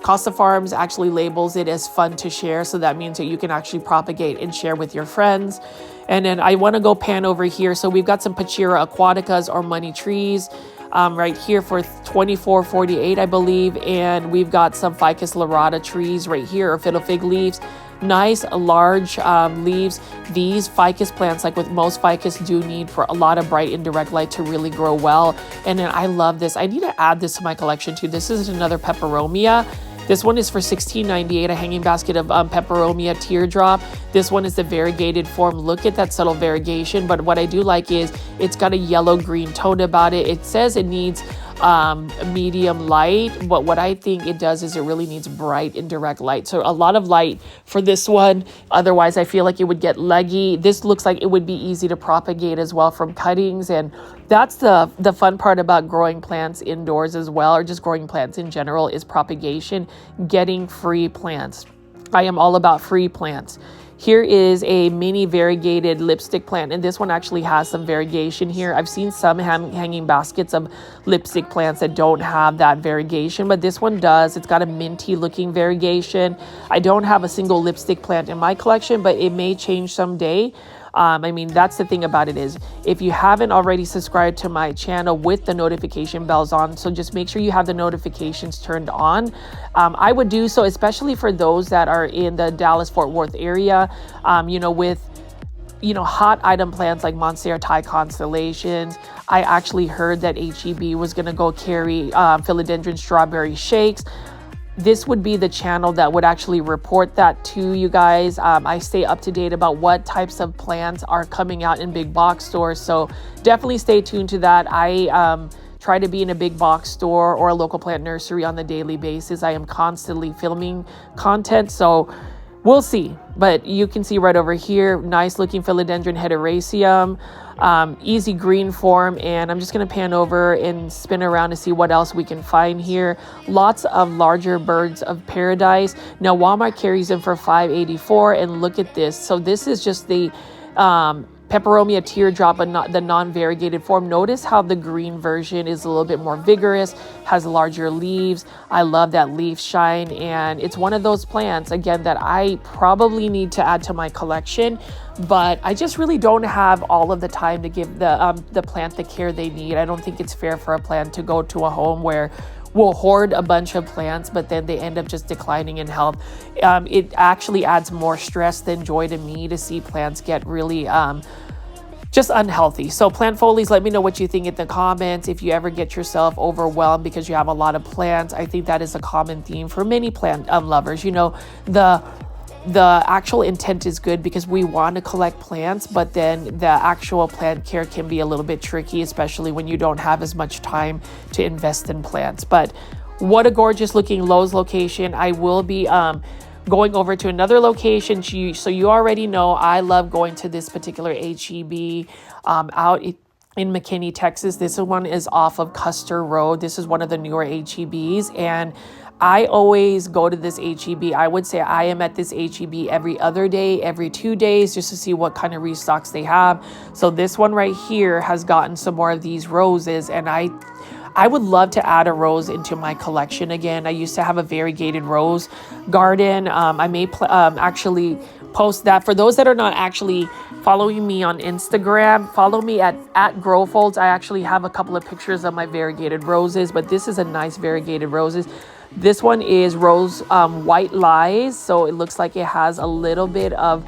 Costa Farms actually labels it as fun to share, so that means that you can actually propagate and share with your friends. And then I want to go pan over here. So we've got some Pachira aquaticas or money trees right here for $24.48, I believe. And we've got some Ficus lyrata trees right here, or fiddle fig leaves. Nice large leaves. These ficus plants, like with most ficus, do need for a lot of bright indirect light to really grow well. And then I love this. I need to add this to my collection too. This is another peperomia. This one is for $16.98, a hanging basket of peperomia teardrop. This one is the variegated form. Look at that subtle variegation. But what I do like is it's got a yellow-green tone about it. It says it needs medium light, but what I think it does is it really needs bright indirect light. So a lot of light for this one. Otherwise, I feel like it would get leggy. This looks like it would be easy to propagate as well from cuttings. And that's the fun part about growing plants indoors as well, or just growing plants in general, is propagation, getting free plants. I am all about free plants. Here is a mini variegated lipstick plant, and this one actually has some variegation here. I've seen some hanging baskets of lipstick plants that don't have that variegation, but this one does. It's got a minty looking variegation. I don't have a single lipstick plant in my collection, but it may change someday. That's the thing about it, is if you haven't already subscribed to my channel with the notification bells on, so just make sure you have the notifications turned on. I would do so, especially for those that are in the Dallas-Fort Worth area, with hot item plants like Monstera Thai Constellations. I actually heard that HEB was going to go carry philodendron strawberry shakes. This would be the channel that would actually report that to you guys. I stay up to date about what types of plants are coming out in big box stores, so definitely stay tuned to that. I try to be in a big box store or a local plant nursery on the daily basis. I am constantly filming content, so we'll see. But you can see right over here, nice looking philodendron hederaceum, easy green form. And I'm just going to pan over and spin around to see what else we can find here. Lots of larger birds of paradise. Now Walmart carries them for $5.84, and look at this. So this is just the peperomia teardrop, but not the non-variegated form. Notice how the green version is a little bit more vigorous, has larger leaves. I love that leaf shine, and it's one of those plants, again, that I probably need to add to my collection, but I just really don't have all of the time to give the plant the care they need. I don't think it's fair for a plant to go to a home where we'll hoard a bunch of plants, but then they end up just declining in health. It actually adds more stress than joy to me to see plants get really just unhealthy. So plant folies, let me know what you think in the comments. If you ever get yourself overwhelmed because you have a lot of plants, I think that is a common theme for many plant lovers. The the actual intent is good because we want to collect plants, but then the actual plant care can be a little bit tricky, especially when you don't have as much time to invest in plants. But what a gorgeous looking Lowe's location. I will be going over to another location. So you already know I love going to this particular HEB out in McKinney, Texas. This one is off of Custer Road. This is one of the newer HEBs, and I always go to this HEB. I would say I am at this HEB every other day, every 2 days, just to see what kind of restocks they have. So this one right here has gotten some more of these roses, and I would love to add a rose into my collection again. I used to have a variegated rose garden. I may actually post that. For those that are not actually following me on Instagram, follow me at GrowFolds. I actually have a couple of pictures of my variegated roses, but this is a nice variegated roses. This one is Rose White Lies, so it looks like it has a little bit of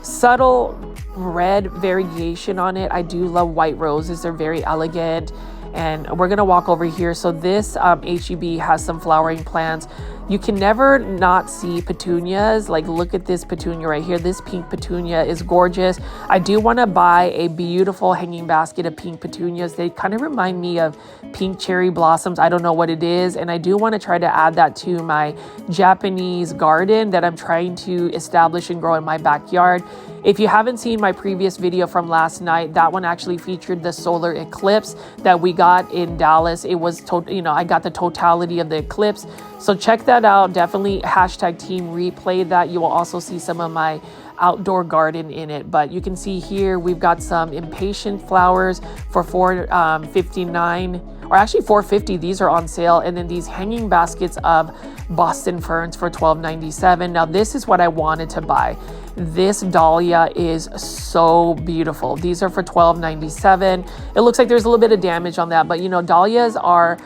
subtle red variegation on it. I do love white roses. They're very elegant. And we're going to walk over here. So this HEB has some flowering plants. You can never not see petunias. Like, look at this petunia right here. This pink petunia is gorgeous. I do want to buy a beautiful hanging basket of pink petunias. They kind of remind me of pink cherry blossoms. I don't know what it is. And I do want to try to add that to my Japanese garden that I'm trying to establish and grow in my backyard. If you haven't seen my previous video from last night, that one actually featured the solar eclipse that we got in Dallas. It was, I got the totality of the eclipse. So check that out. Definitely hashtag team replay that. You will also see some of my outdoor garden in it. But you can see here, we've got some impatient flowers for $4.59. Or actually $4.50, these are on sale. And then these hanging baskets of Boston ferns for $12.97. Now this is what I wanted to buy. This dahlia is so beautiful. These are for $12.97. It looks like there's a little bit of damage on that, but dahlias are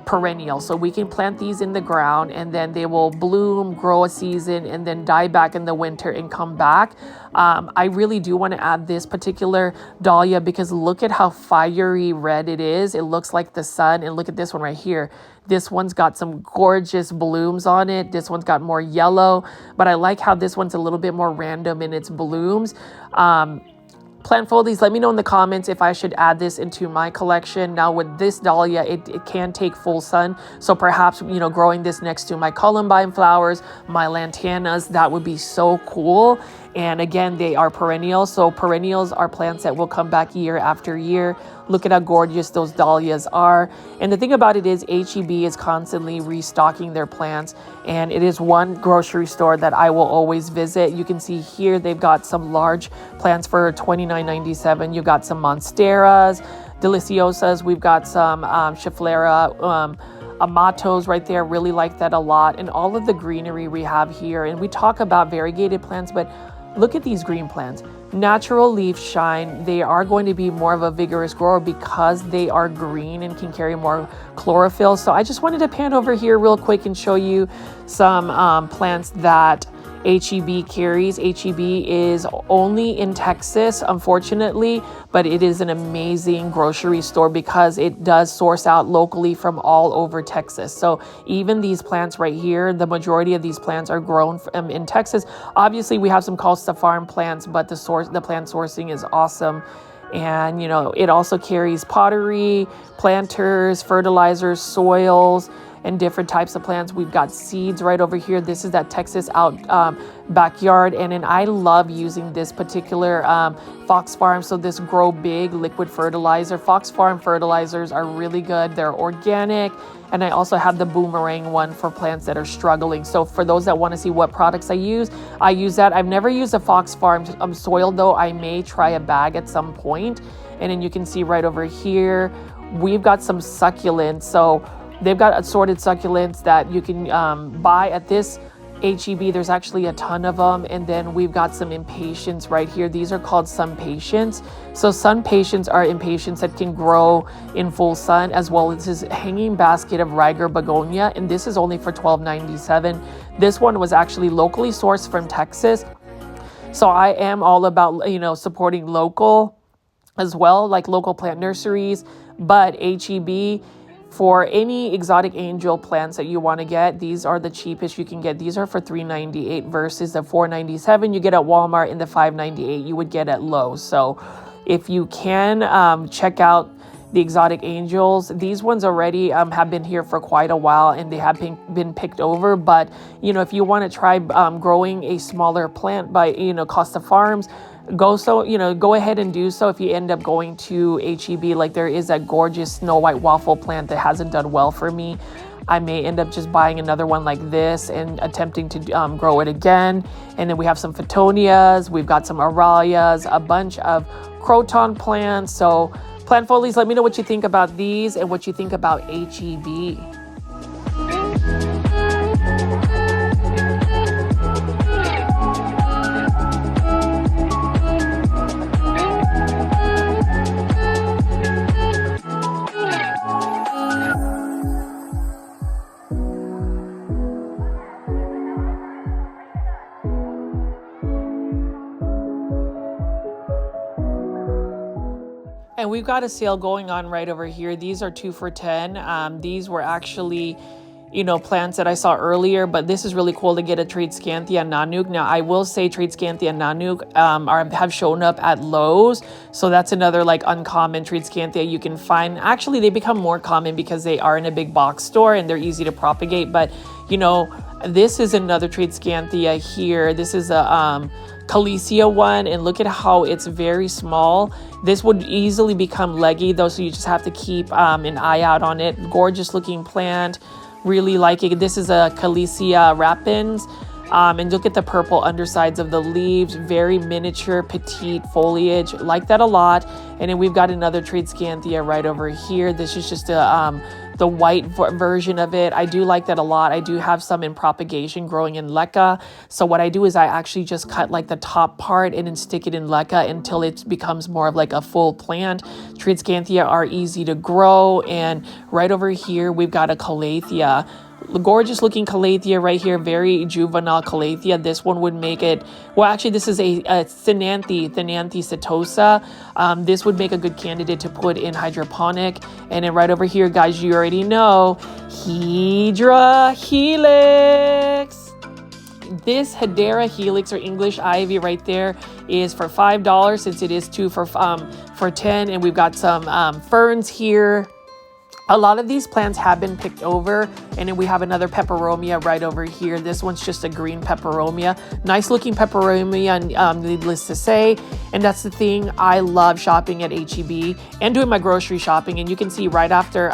perennial. So we can plant these in the ground and then they will bloom, grow a season, and then die back in the winter and come back. I really do want to add this particular dahlia because look at how fiery red it is. It looks like the sun. And look at this one right here. This one's got some gorgeous blooms on it. This one's got more yellow, but I like how this one's a little bit more random in its blooms. Plant foldies, let me know in the comments if I should add this into my collection. Now with this dahlia, it can take full sun. So perhaps, growing this next to my columbine flowers, my lantanas, that would be so cool. And again, they are perennial. So perennials are plants that will come back year after year. Look at how gorgeous those dahlias are. And the thing about it is HEB is constantly restocking their plants. And it is one grocery store that I will always visit. You can see here, they've got some large plants for $29.97. You've got some Monsteras, Deliciosas. We've got some Schefflera, Amatos right there. Really like that a lot. And all of the greenery we have here. And we talk about variegated plants, but look at these green plants. Natural leaf shine. They are going to be more of a vigorous grower because they are green and can carry more chlorophyll. So I just wanted to pan over here real quick and show you some plants that HEB carries. HEB is only in Texas, unfortunately, but it is an amazing grocery store because it does source out locally from all over Texas. So even these plants right here, the majority of these plants are grown in Texas. Obviously, we have some Costa Farm plants, but the plant sourcing is awesome. And, it also carries pottery, planters, fertilizers, soils, and different types of plants. We've got seeds right over here. This is that Texas backyard. And then I love using this particular Fox Farm. So this Grow Big liquid fertilizer. Fox Farm fertilizers are really good. They're organic. And I also have the Boomerang one for plants that are struggling. So for those that want to see what products I use that. I've never used a Fox Farm soil though. I may try a bag at some point. And then you can see right over here, we've got some succulents. So they've got assorted succulents that you can buy at this HEB. There's actually a ton of them. And then we've got some impatiens right here. These are called sun patients. So sun patients are impatiens that can grow in full sun, as well as this hanging basket of Riger begonia. And this is only for $12.97. This one was actually locally sourced from Texas. So I am all about, supporting local as well, like local plant nurseries. But HEB, For any exotic angel plants that you want to get, these are the cheapest you can get. These are for $3.98 versus the $4.97 you get at Walmart and the $5.98 you would get at Lowe. So if you can check out the exotic angels, these ones already have been here for quite a while and they have been picked over. But if you want to try growing a smaller plant by Costa Farms, go ahead and do so. If you end up going to HEB, like there is that gorgeous snow white waffle plant that hasn't done well for me, I may end up just buying another one like this and attempting to grow it again. And then we have some Phoetonias, we've got some Aralias, a bunch of croton plants. So plant folies, let me know what you think about these and what you think about HEB. And we've got a sale going on right over here. These are 2 for $10. These were actually, plants that I saw earlier, but this is really cool to get a Tradescanthia nanuk. Now, I will say Tradescanthia nanuk have shown up at Lowe's. So that's another uncommon Tradescanthia you can find. Actually, they become more common because they are in a big box store and they're easy to propagate. But, this is another Tradescanthia here. This is a Calesia one, and look at how it's very small. This would easily become leggy though, so you just have to keep an eye out on it. Gorgeous looking plant, really like it. This is a Calesia rapens, and look at the purple undersides of the leaves. Very miniature, petite foliage, like that a lot. And then we've got another Tradescanthia right over here. This is just the white version of it. I do like that a lot. I do have some in propagation growing in leca. So what I do is I actually just cut the top part and then stick it in leca until it becomes more of a full plant. Tradescanthia are easy to grow. And right over here, we've got a Calathea. Gorgeous looking Calathea right here, very juvenile Calathea. This one would make it, well, actually this is a Thinanthe setosa. This would make a good candidate to put in hydroponic. And then right over here, guys, you already know, Hedera helix. This Hedera helix or English ivy right there is for $5 since it is 2 for $10. And we've got some ferns here. A lot of these plants have been picked over, and then we have another peperomia right over here. This one's just a green peperomia. Nice looking peperomia, needless to say. And that's the thing, I love shopping at HEB and doing my grocery shopping. And you can see right after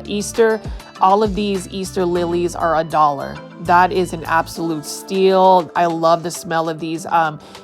Easter, all of these Easter lilies are $1. That is an absolute steal. I love the smell of these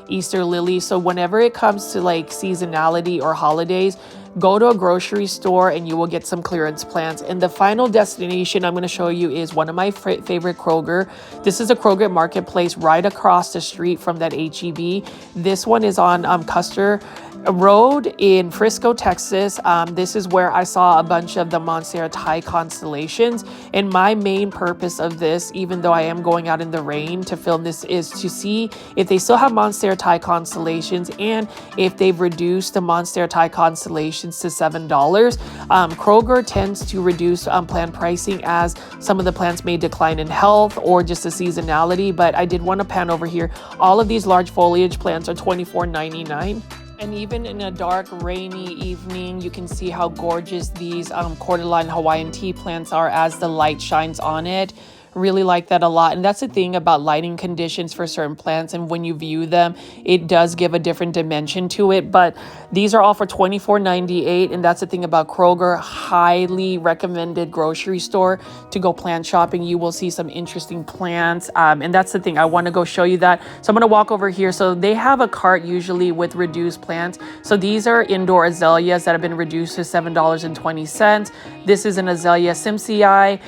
Easter lilies. So whenever it comes to seasonality or holidays, go to a grocery store and you will get some clearance plants. And the final destination I'm going to show you is one of my favorite Kroger. This is a Kroger marketplace right across the street from that HEB. This one is on Custer Road in Frisco, Texas. This is where I saw a bunch of the Monstera Thai Constellations. And my main purpose of this, even though I am going out in the rain to film this, is to see if they still have Monstera Thai Constellations and if they've reduced the Monstera Thai Constellations to $7. Kroger tends to reduce plant pricing as some of the plants may decline in health or just the seasonality. But I did want to pan over here. All of these large foliage plants are $24.99. And even in a dark, rainy evening, you can see how gorgeous these cordyline Hawaiian tea plants are as the light shines on it. Really like that a lot. And that's the thing about lighting conditions for certain plants. And when you view them, it does give a different dimension to it. But these are all for $24.98. And that's the thing about Kroger. Highly recommended grocery store to go plant shopping. You will see some interesting plants. And that's the thing. I want to go show you that. So I'm going to walk over here. So they have a cart usually with reduced plants. So these are indoor azaleas that have been reduced to $7.20. This is an azalea Simsii.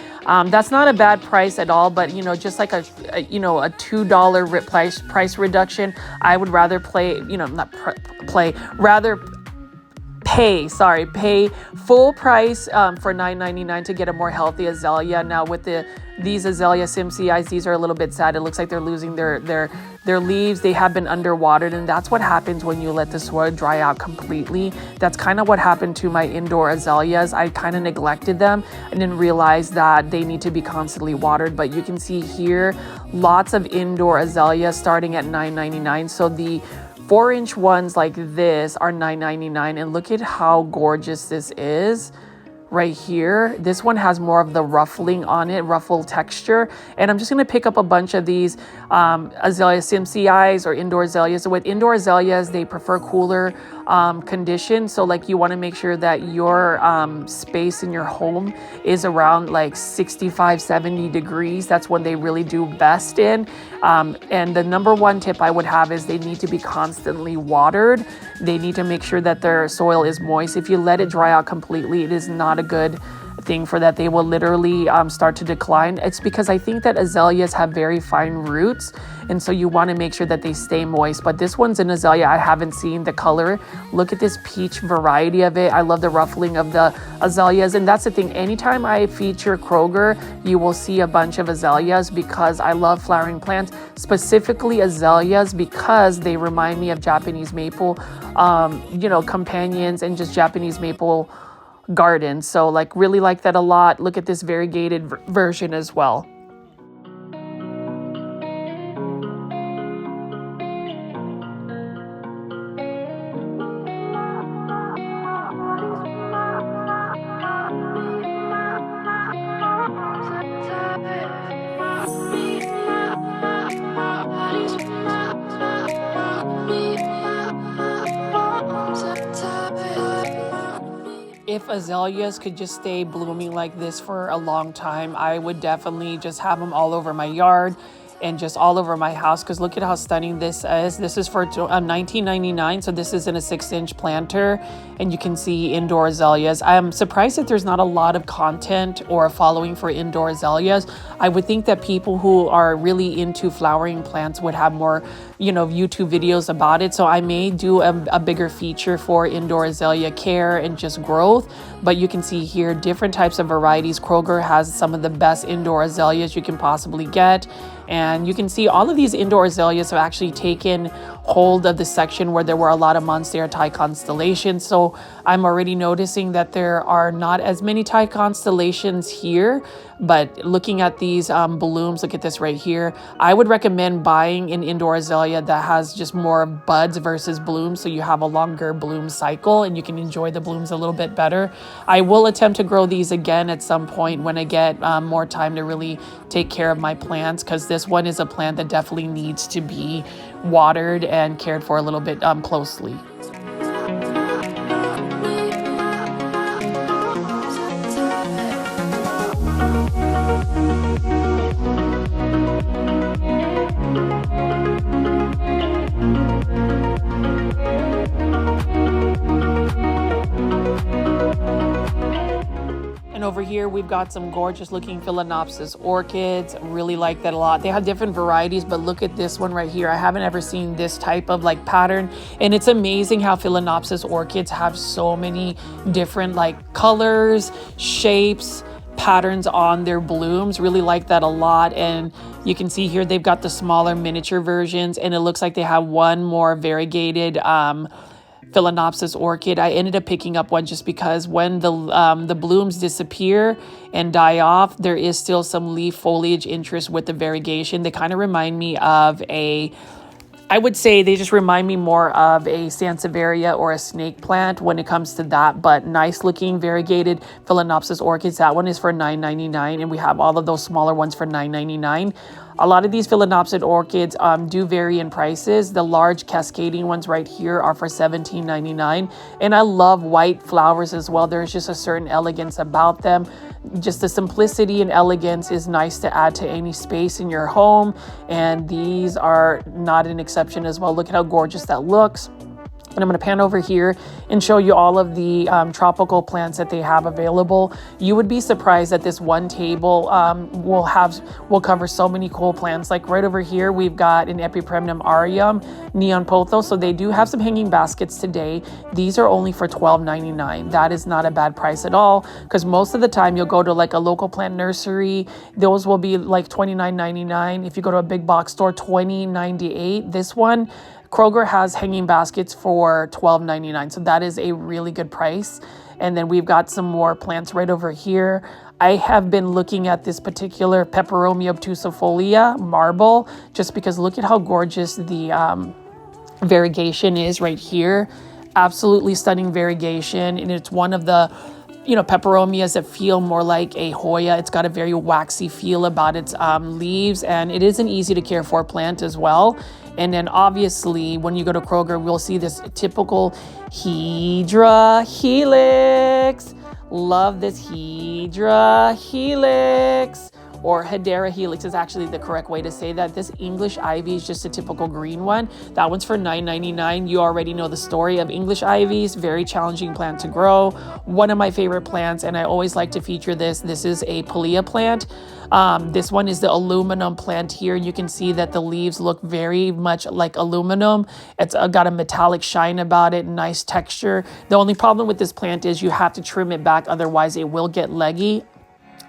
That's not a bad price at all, but just like a $2 price reduction, I would rather pay full price for $9.99 to get a more healthy azalea. Now with the These Azalea simcii, these are a little bit sad. It looks like they're losing their leaves. They have been underwatered, and that's what happens when you let the soil dry out completely. That's kind of what happened to my indoor azaleas. I kind of neglected them and didn't realize that they need to be constantly watered. But you can see here, lots of indoor azaleas starting at $9.99. So the 4-inch ones like this are $9.99, and look at how gorgeous this is. Right here, this one has more of the ruffling on it, ruffle texture. And I'm just going to pick up a bunch of these Azalea simcii or indoor azaleas. So with indoor azaleas, they prefer cooler conditions. So like you want to make sure that your space in your home is around like 65, 70 degrees. That's when they really do best in. And the number one tip I would have is they need to be constantly watered. They need to make sure that their soil is moist. If you let it dry out completely, it is not a good thing for that. They will literally start to decline. It's because I think that azaleas have very fine roots, and so you want to make sure that they stay moist. But this one's an azalea I haven't seen the color. Look at this peach variety of it. I love the ruffling of the azaleas, and that's the thing. Anytime I feature Kroger, you will see a bunch of azaleas because I love flowering plants, specifically azaleas, because they remind me of Japanese maple, companions, and just Japanese maple garden. So like really like that a lot. Look at this variegated version as well. If azaleas could just stay blooming like this for a long time, I would definitely just have them all over my yard and just all over my house, because look at how stunning this is. This is for $19.99, so this is in a 6-inch planter, and you can see indoor azaleas. I'm surprised that there's not a lot of content or a following for indoor azaleas. I would think that people who are really into flowering plants would have more, YouTube videos about it. So I may do a bigger feature for indoor azalea care and just growth. But you can see here different types of varieties. Kroger has some of the best indoor azaleas you can possibly get. And you can see all of these indoor azaleas have actually taken hold of the section where there were a lot of Monstera Thai Constellations. So I'm already noticing that there are not as many Thai Constellations here. But looking at these blooms, look at this right here. I would recommend buying an indoor azalea that has just more buds versus blooms, so you have a longer bloom cycle and you can enjoy the blooms a little bit better. I will attempt to grow these again at some point when I get more time to really take care of my plants, because this one is a plant that definitely needs to be watered and cared for a little bit closely. And over here, we've got some gorgeous looking Phalaenopsis orchids. Really like that a lot. They have different varieties, but look at this one right here. I haven't ever seen this type of pattern. And it's amazing how Phalaenopsis orchids have so many different colors, shapes, patterns on their blooms. Really like that a lot. And you can see here they've got the smaller miniature versions, and it looks like they have one more variegated Phalaenopsis orchid. I ended up picking up one just because when the blooms disappear and die off, there is still some leaf foliage interest with the variegation. They kind of remind me of I would say they just remind me more of a Sansevieria or a snake plant when it comes to that, but nice looking variegated Phalaenopsis orchids. That one is for $9.99, and we have all of those smaller ones for $9.99. A lot of these Phalaenopsis orchids do vary in prices. The large cascading ones right here are for $17.99. And I love white flowers as well. There's just a certain elegance about them. Just the simplicity and elegance is nice to add to any space in your home. And these are not an exception as well. Look at how gorgeous that looks. And I'm going to pan over here and show you all of the tropical plants that they have available. You would be surprised that this one table will cover so many cool plants. Like right over here, we've got an Epipremnum aureum, neon pothos. So they do have some hanging baskets today. These are only for $12.99. That is not a bad price at all, because most of the time you'll go to like a local plant nursery, those will be like $29.99. If you go to a big box store, $20.98. This one, Kroger has hanging baskets for $12.99. So that is a really good price. And then we've got some more plants right over here. I have been looking at this particular Peperomia obtusifolia marble, just because look at how gorgeous the variegation is right here. Absolutely stunning variegation. And it's one of the peperomias that feel more like a Hoya. It's got a very waxy feel about its leaves, and it is an easy to care for plant as well. And then obviously when you go to Kroger, we'll see this typical Hydra helix. Love this Hydra helix, or Hedera helix is actually the correct way to say that. This English ivy is just a typical green one. That one's for $9.99. You already know the story of English ivies. Very challenging plant to grow. One of my favorite plants, and I always like to feature this. This is a Palea plant. This one is the aluminum plant here. You can see that the leaves look very much like aluminum. It's got a metallic shine about it, nice texture. The only problem with this plant is you have to trim it back, otherwise it will get leggy.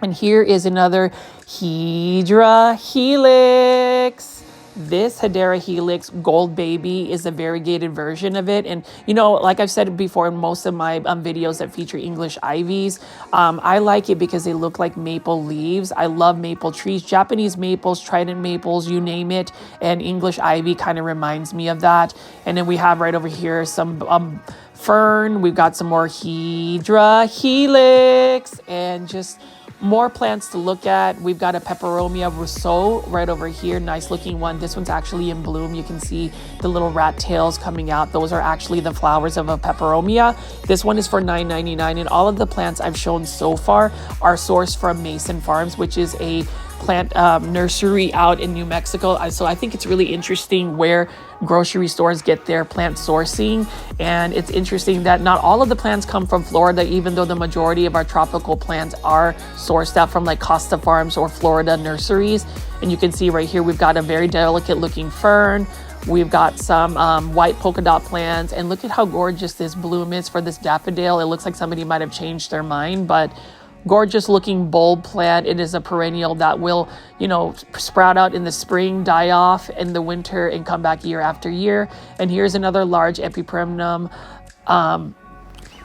And here is another Hydra helix. This Hedera helix gold baby is a variegated version of it. And, like I've said before in most of my videos that feature English ivies, I like it because they look like maple leaves. I love maple trees, Japanese maples, trident maples, you name it. And English ivy kind of reminds me of that. And then we have right over here some fern. We've got some more Hydra helix, and just more plants to look at. We've got a Peperomia Rousseau right over here. Nice looking one. This one's actually in bloom. You can see the little rat tails coming out. Those are actually the flowers of a Peperomia. This one is for $9.99. And all of the plants I've shown so far are sourced from Mason Farms, which is a plant nursery out in New Mexico. So I think it's really interesting where grocery stores get their plant sourcing. And it's interesting that not all of the plants come from Florida, even though the majority of our tropical plants are sourced out from like Costa Farms or Florida nurseries. And you can see right here, we've got a very delicate looking fern. We've got some white polka dot plants, and look at how gorgeous this bloom is for this daffodil. It looks like somebody might have changed their mind, but gorgeous looking bulb plant. It is a perennial that will, sprout out in the spring, die off in the winter, and come back year after year. And here's another large Epipremnum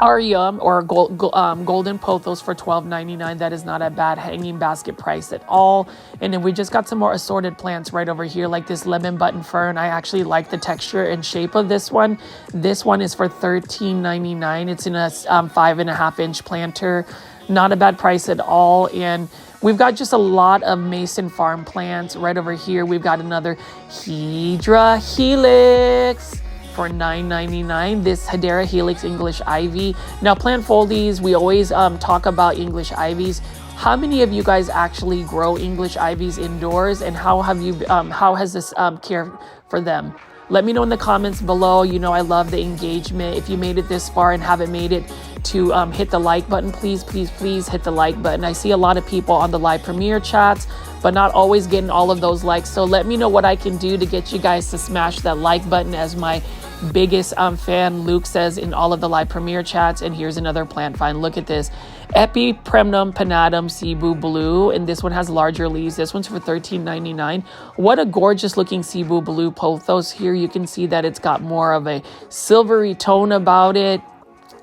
aureum, or golden pothos, for $12.99. That is not a bad hanging basket price at all. And then we just got some more assorted plants right over here, like this lemon button fern. I actually like the texture and shape of this one. This one is for $13.99. It's in a 5.5 inch planter. Not a bad price at all. And we've got just a lot of Mason Farm plants right over here. We've got another Hydra helix for $9.99. This Hedera helix English ivy. Now, plant foldies, we always talk about English ivies. How many of you guys actually grow English ivies indoors, and how has this care for them? Let me know in the comments below. I love the engagement. If you made it this far and haven't made it to hit the like button, please hit the like button. I see a lot of people on the live premiere chats, but not always getting all of those likes. So let me know what I can do to get you guys to smash that like button, as my biggest fan Luke says in all of the live premiere chats. And here's another plant find. Look at this Epipremnum pinnatum Cebu blue, and this one has larger leaves. This one's for $13.99. What a gorgeous looking Cebu blue pothos. Here you can see that it's got more of a silvery tone about it.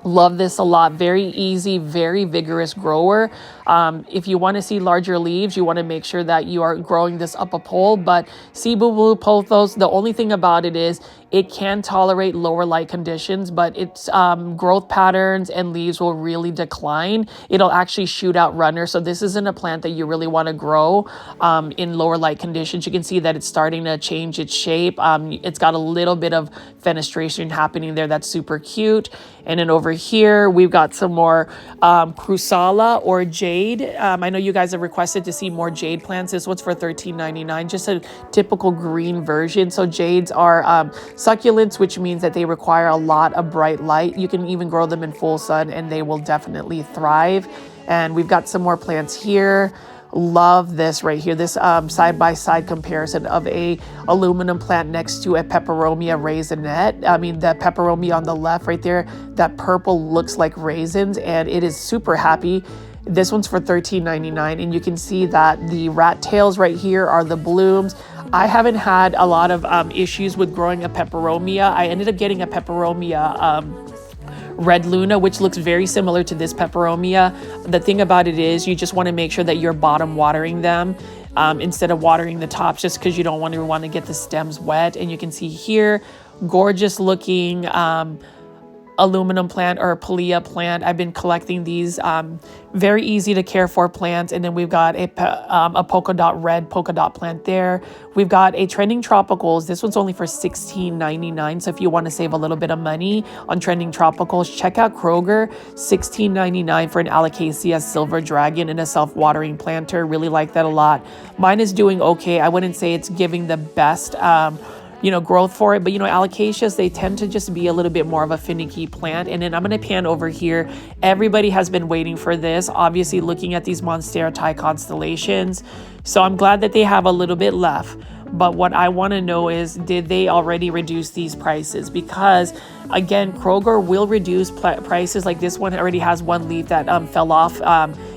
Love this a lot. Very easy, very vigorous grower. If you want to see larger leaves, you want to make sure that you are growing this up a pole. But Cebu blue pothos, the only thing about it is it can tolerate lower light conditions, but its growth patterns and leaves will really decline. It'll actually shoot out runners. So this isn't a plant that you really want to grow in lower light conditions. You can see that it's starting to change its shape. It's got a little bit of fenestration happening there. That's super cute. And then over over here, we've got some more Crusala or jade. I know you guys have requested to see more jade plants. This one's for $13.99, just a typical green version. So jades are succulents, which means that they require a lot of bright light. You can even grow them in full sun and they will definitely thrive. And we've got some more plants here. Love this right here, this side-by-side comparison of a aluminum plant next to a peperomia raisinette. I mean, the peperomia on the left right there, that purple looks like raisins, and it is super happy. This one's for $13.99, and you can see that the rat tails right here are the blooms. I haven't had a lot of issues with growing a peperomia. I ended up getting a peperomia Red Luna, which looks very similar to this peperomia. The thing about it is you just want to make sure that you're bottom watering them instead of watering the tops, just because you don't want to get the stems wet. And you can see here, gorgeous looking aluminum plant or Palea plant. I've been collecting these very easy to care for plants. And then we've got a polka dot plant there. We've got a trending tropicals. This one's only for $16.99. So if you want to save a little bit of money on trending tropicals, check out Kroger. $16.99 for an Alocasia silver dragon and a self-watering planter. Really like that a lot. Mine is doing okay. I wouldn't say it's giving the best growth for it. But, alocasias, they tend to just be a little bit more of a finicky plant. And then I'm going to pan over here. Everybody has been waiting for this, obviously looking at these Monstera Thai Constellations. So I'm glad that they have a little bit left. But what I want to know is, did they already reduce these prices? Because again, Kroger will reduce prices. Like this one already has one leaf that fell off.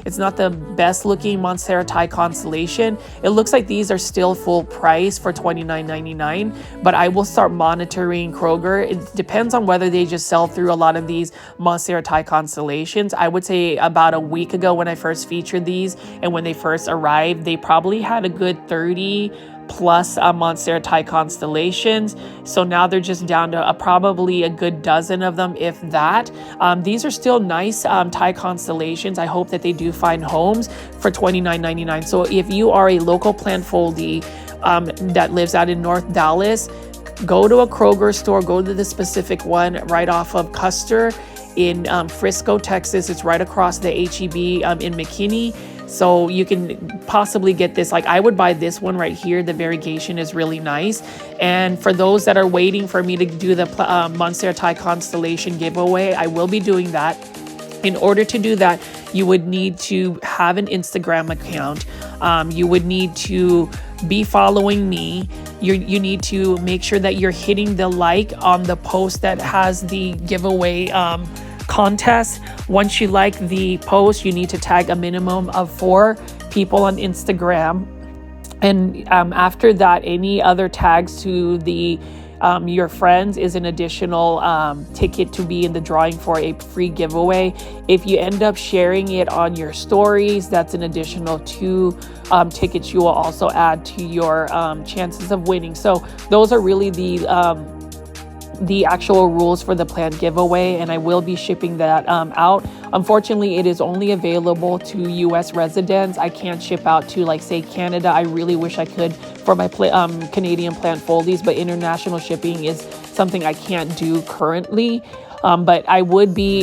It's not the best looking Monstera Thai Constellation. It looks like these are still full price for $29.99, but I will start monitoring Kroger. It depends on whether they just sell through a lot of these Monstera Thai Constellations. I would say about a week ago when I first featured these and when they first arrived, they probably had a good 30 plus Monstera Thai Constellations. So now they're just down to probably a good dozen of them, if that. These are still nice Thai Constellations. I hope that they do find homes for $29.99. So if you are a local plant foldie that lives out in North Dallas, go to a Kroger store, go to the specific one right off of Custer in Frisco, Texas. It's right across the HEB in McKinney. So you can possibly get this. Like I would buy this one right here. The variegation is really nice. And for those that are waiting for me to do the Monstera Thai Constellation giveaway, I will be doing that. In order to do that, you would need to have an Instagram account. You would need to be following me. You need to make sure that you're hitting the like on the post that has the giveaway contest. Once you like the post, you need to tag a minimum of 4 people on Instagram. And after that, any other tags to the your friends is an additional ticket to be in the drawing for a free giveaway. If you end up sharing it on your stories, that's an additional 2 tickets you will also add to your chances of winning. So those are really the actual rules for the planned giveaway, and I will be shipping that out. Unfortunately, it is only available to US residents. I can't ship out to, like, say, Canada. I really wish I could for my Canadian plant foldies, but international shipping is something I can't do currently. But I would be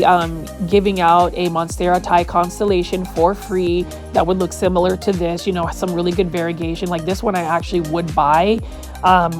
giving out a Monstera Thai Constellation for free that would look similar to this, some really good variegation. Like this one I actually would buy.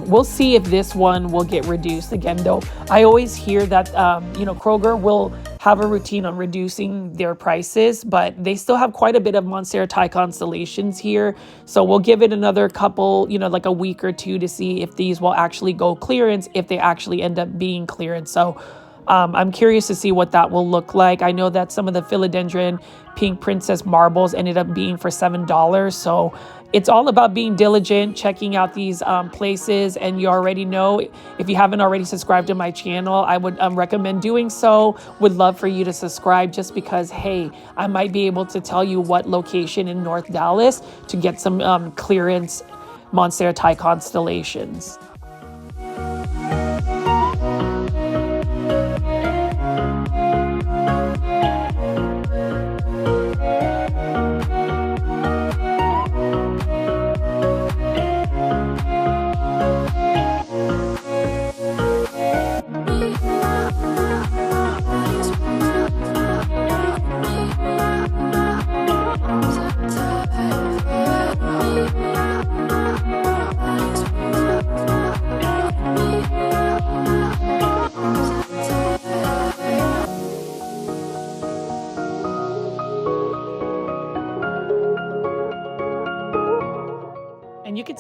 We'll see if this one will get reduced again, though. I always hear that, Kroger will have a routine on reducing their prices, but they still have quite a bit of Monstera Thai Constellations here. So we'll give it another couple, like a week or 2 to see if these will actually go clearance, if they actually end up being clearance. So I'm curious to see what that will look like. I know that some of the philodendron pink princess marbles ended up being for $7. So it's all about being diligent, checking out these places. And you already know, if you haven't already subscribed to my channel, I would recommend doing so. Would love for you to subscribe, just because, hey, I might be able to tell you what location in North Dallas to get some clearance Monstera Thai Constellations.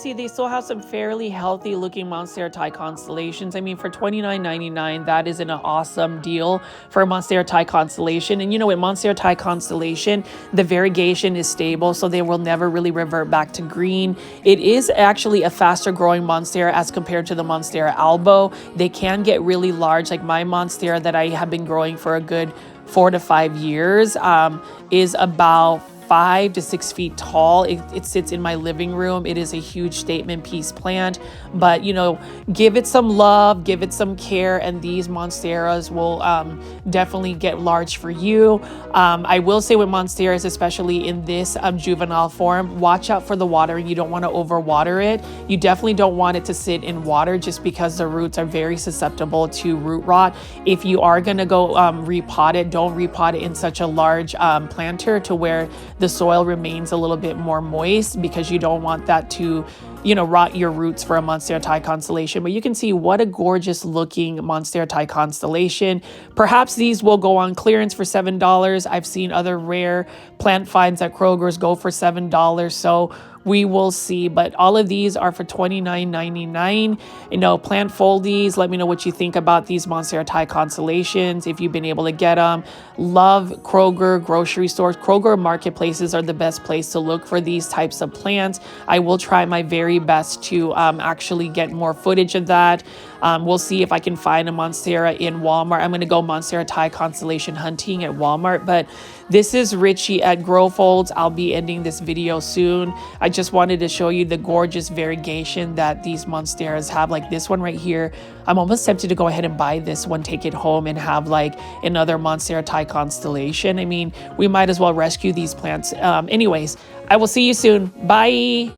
see they still have some fairly healthy looking Monstera Thai Constellations. I mean, for $29.99, that is an awesome deal for a Monstera Thai Constellation. And you know, with Monstera Thai Constellation, the variegation is stable, so they will never really revert back to green. It is actually a faster growing Monstera as compared to the Monstera albo. They can get really large, like my Monstera that I have been growing for a good 4 to 5 years is about 5 to 6 feet tall. It sits in my living room. It is a huge statement piece plant, but you know, give it some love, give it some care, and these Monsteras will definitely get large for you. I will say with Monsteras, especially in this juvenile form, watch out for the watering. You don't want to overwater it. You definitely don't want it to sit in water just because the roots are very susceptible to root rot. If you are going to go repot it, don't repot it in such a large planter to where the soil remains a little bit more moist, because you don't want that to, you know, rot your roots for a Monstera Thai Constellation. But you can see what a gorgeous looking Monstera Thai Constellation. Perhaps these will go on clearance for $7. I've seen other rare plant finds at Kroger's go for $7. So we will see, but all of these are for $29.99. You know, plant foldies, let me know what you think about these Monstera Thai Constellations, if you've been able to get them. Love Kroger grocery stores. Kroger marketplaces are the best place to look for these types of plants. I will try my very best to actually get more footage of that. We'll see if I can find a Monstera in Walmart. I'm going to go Monstera Thai Constellation hunting at Walmart, but this is Richie at Grow Folds. I'll be ending this video soon. I just wanted to show you the gorgeous variegation that these Monsteras have, like this one right here. I'm almost tempted to go ahead and buy this one, take it home, and have like another Monstera Thai Constellation. I mean, we might as well rescue these plants. Anyways, I will see you soon. Bye.